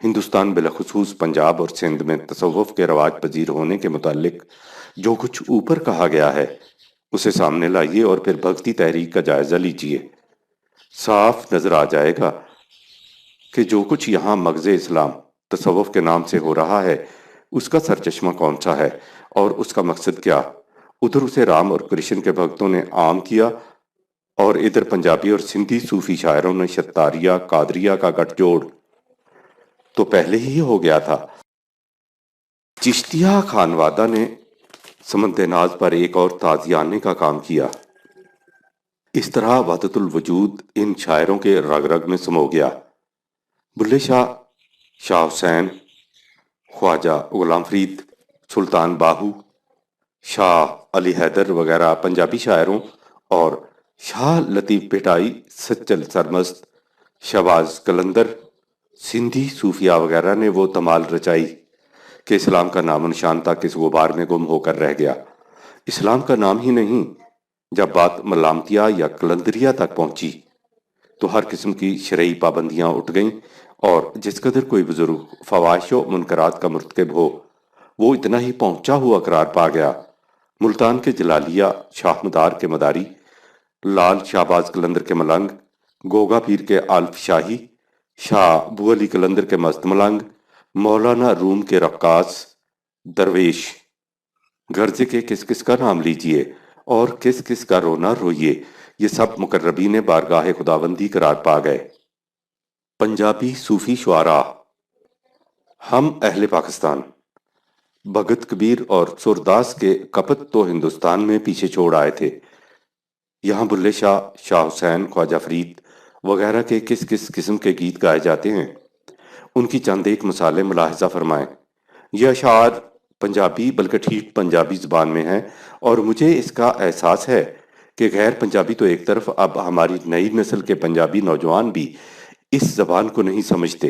[SPEAKER 1] ہندوستان بالخصوص پنجاب اور سندھ میں تصوف کے رواج پذیر ہونے کے متعلق جو کچھ اوپر کہا گیا ہے اسے سامنے لائیے اور پھر بھکتی تحریک کا جائزہ لیجیے۔ صاف نظر آ جائے گا کہ جو کچھ یہاں مغز اسلام تصوف کے نام سے ہو رہا ہے اس کا سرچشمہ کون سا ہے اور اس کا مقصد کیا۔ ادھر اسے رام اور کرشن کے بھکتوں نے عام کیا اور ادھر پنجابی اور سندھی صوفی شاعروں نے شتاریہ قادریہ کا گٹھ جوڑ تو پہلے ہی ہو گیا تھا۔ چشتیہ خانوادہ نے سمند ناز پر ایک اور تازیانے کا کام کیا۔ اس طرح وحدت الوجود ان شاعروں کے رگ رگ میں سمو گیا۔ بلے شاہ، شاہ حسین، خواجہ غلام فرید، سلطان باہو، شاہ علی حیدر وغیرہ پنجابی شاعروں اور شاہ لطیف بھٹائی، سچل سرمست، شہباز قلندر، سندھی صوفیہ وغیرہ نے وہ تمال رچائی کہ اسلام کا نام و نشان تک اس غبار میں گم ہو کر رہ گیا۔ اسلام کا نام ہی نہیں، جب بات ملامتیہ یا قلندریہ تک پہنچی تو ہر قسم کی شرعی پابندیاں اٹھ گئیں اور جس قدر کوئی بزرگ فواحش و منکرات کا مرتکب ہو وہ اتنا ہی پہنچا ہوا قرار پا گیا۔ ملتان کے جلالیہ شاہ مدار کے مداری، لال شہباز قلندر کے ملنگ، گوگا پیر کے الف شاہی، شاہ ابو علی قلندر کے مست ملنگ، مولانا روم کے رقاص، درویش، غرض کے کس کس کا نام لیجئے اور کس کس کا رونا روئیے، یہ سب مقربین بارگاہ خداوندی قرار پا گئے۔ پنجابی صوفی شعراء، ہم اہل پاکستان، بھگت کبیر اور سورداس کے کپت تو ہندوستان میں پیچھے چھوڑ آئے تھے۔ یہاں بلے شاہ، شاہ حسین، خواجہ فرید وغیرہ کے کس کس قسم کے گیت گائے جاتے ہیں، ان کی چند ایک مثالیں ملاحظہ فرمائیں۔ یہ اشعار پنجابی بلکہ ٹھیٹ پنجابی زبان میں ہیں اور مجھے اس کا احساس ہے کہ غیر پنجابی تو ایک طرف، اب ہماری نئی نسل کے پنجابی نوجوان بھی اس زبان کو نہیں سمجھتے،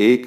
[SPEAKER 1] 1,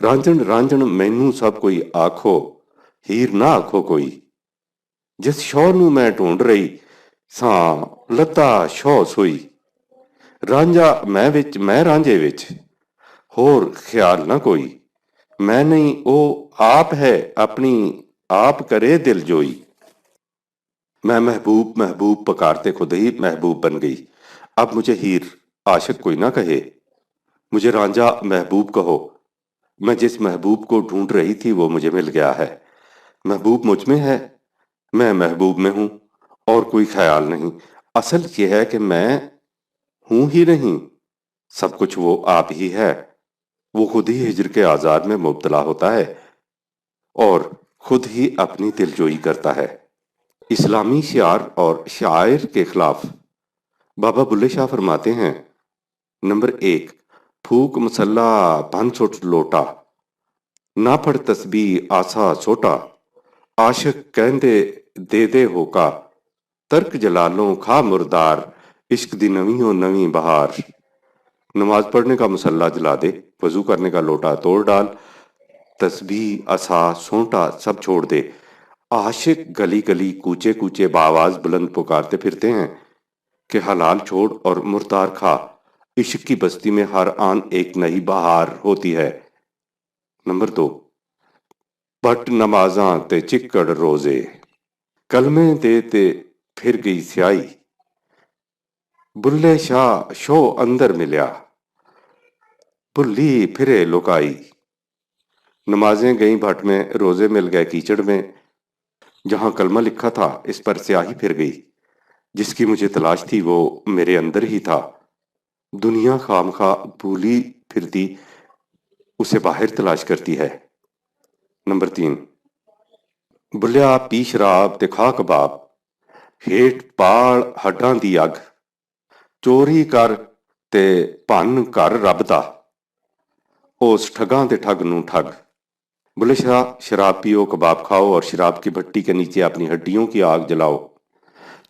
[SPEAKER 1] ਰਾਂਝਣ ਰਾਂਝਣ ਮੈਨੂੰ ਸਭ ਕੋਈ ਆਖੋ, ਹੀਰ ਨਾ ਆਖੋ ਕੋਈ। ਜਿਸ ਸ਼ੌਹ ਨੂੰ ਮੈਂ ਢੂੰਡ ਰਹੀ ਸਾਂ, ਲੱਤਾ ਸ਼ੌਹ ਸੋਈ। ਰਾਂਝਾ ਮੈਂ ਵਿੱਚ ਮੈਂ ਰਾਂਝੇ ਵਿੱਚ, ਹੋਰ ਖਿਆਲ ਨਾ ਕੋਈ। میں نہیں او آپ ہے اپنی آپ کرے دل جوئی۔ میں محبوب محبوب پکارتے خود ہی محبوب بن گئی۔ اب مجھے ہیر عاشق کوئی نہ کہے، مجھے رانجھا محبوب کہو۔ میں جس محبوب کو ڈھونڈ رہی تھی وہ مجھے مل گیا ہے۔ محبوب مجھ میں ہے، میں محبوب میں ہوں، اور کوئی خیال نہیں۔ اصل یہ ہے کہ میں ہوں ہی نہیں، سب کچھ وہ آپ ہی ہے۔ وہ خود ہی ہجر کے آزار میں مبتلا ہوتا ہے اور خود ہی اپنی دلجوئی کرتا ہے۔ اسلامی شعار اور شعائر کے خلاف بابا بلے شاہ فرماتے ہیں، نمبر 1، پھوک مسلح بھن سٹ لوٹا، نہ پڑھ تسبیح آسا سوٹا، عاشق کہندے دے دے ہوکا، ترک جلالوں کھا مردار، عشق دی نویں نویں بہار۔ نماز پڑھنے کا مسلح جلا دے، وضو کرنے کا لوٹا توڑ ڈال، تسبیح عصا سونٹا سب چھوڑ دے۔ عاشق گلی گلی کوچے کوچے بآواز بلند پکارتے پھرتے ہیں کہ حلال چھوڑ اور مردار کھا، عشق کی بستی میں ہر آن ایک نئی بہار ہوتی ہے۔ نمبر 2، پٹ نمازاں تے چکڑ روزے، کلمے دے تے پھر گئی سیائی، بلے شاہ شو اندر ملیا، بھلی پھرے لکائی۔ نمازیں گئیں بھٹ میں، روزے مل گئے کیچڑ میں، جہاں کلمہ لکھا تھا اس پر سیاہی پھر گئی۔ جس کی مجھے تلاش تھی وہ میرے اندر ہی تھا۔ دنیا خام خواہ بھولی پھرتی اسے باہر تلاش کرتی ہے۔ نمبر 3، بلیا پی شراب تے کھا کباب، ہیٹ پاڑ ہڈاں دی اگ، چوری کر تے بھن کر رب دا، اس ٹھگاں تے ٹھگ نوں ٹھگ۔ بلے شاہ، شراب پیو، کباب کھاؤ اور شراب کی بھٹی کے نیچے اپنی ہڈیوں کی آگ جلاؤ۔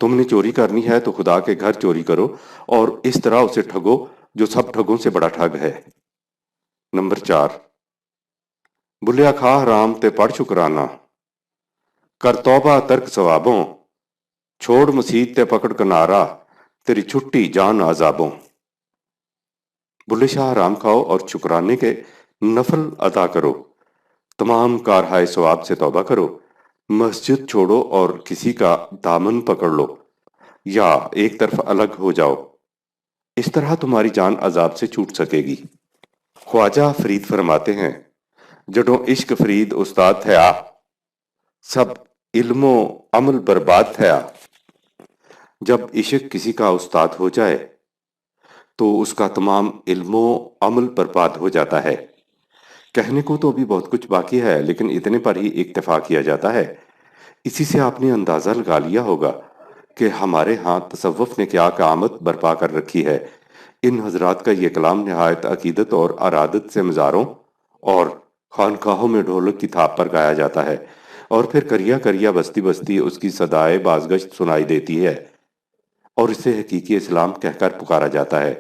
[SPEAKER 1] تم نے چوری کرنی ہے تو خدا کے گھر چوری کرو اور اس طرح اسے ٹھگو جو سب ٹھگوں سے بڑا ٹھگ ہے۔ نمبر 4، بلیا کھا حرام تے پڑھ شکرانہ، کر توبہ ترک ثوابوں، چھوڑ مسیت تے پکڑ کنارا، تیری چھٹی جان عذابوں۔ بلے شاہ حرام کھاؤ اور شکرانے کے نفل ادا کرو، تمام کارہائے ثواب سے توبہ کرو، مسجد چھوڑو اور کسی کا دامن پکڑ لو یا ایک طرف الگ ہو جاؤ، اس طرح تمہاری جان عذاب سے چھوٹ سکے گی۔ خواجہ فرید فرماتے ہیں، جڈوں عشق فرید استاد تھیا، سب علم و عمل برباد تھیا۔ جب عشق کسی کا استاد ہو جائے تو اس کا تمام علم و عمل برباد ہو جاتا ہے۔ کہنے کو تو ابھی بہت کچھ باقی ہے لیکن اتنے پر ہی اکتفا کیا جاتا ہے۔ اسی سے آپ نے اندازہ لگا لیا ہوگا کہ ہمارے ہاں تصوف نے کیا قیامت برپا کر رکھی ہے۔ ان حضرات کا یہ کلام نہایت عقیدت اور ارادت سے مزاروں اور خانقاہوں میں ڈھولک کی تھاپ پر گایا جاتا ہے، اور پھر کریا کریا بستی بستی اس کی صدائے بازگشت سنائی دیتی ہے، اور اسے حقیقی اسلام کہہ کر پکارا جاتا ہے۔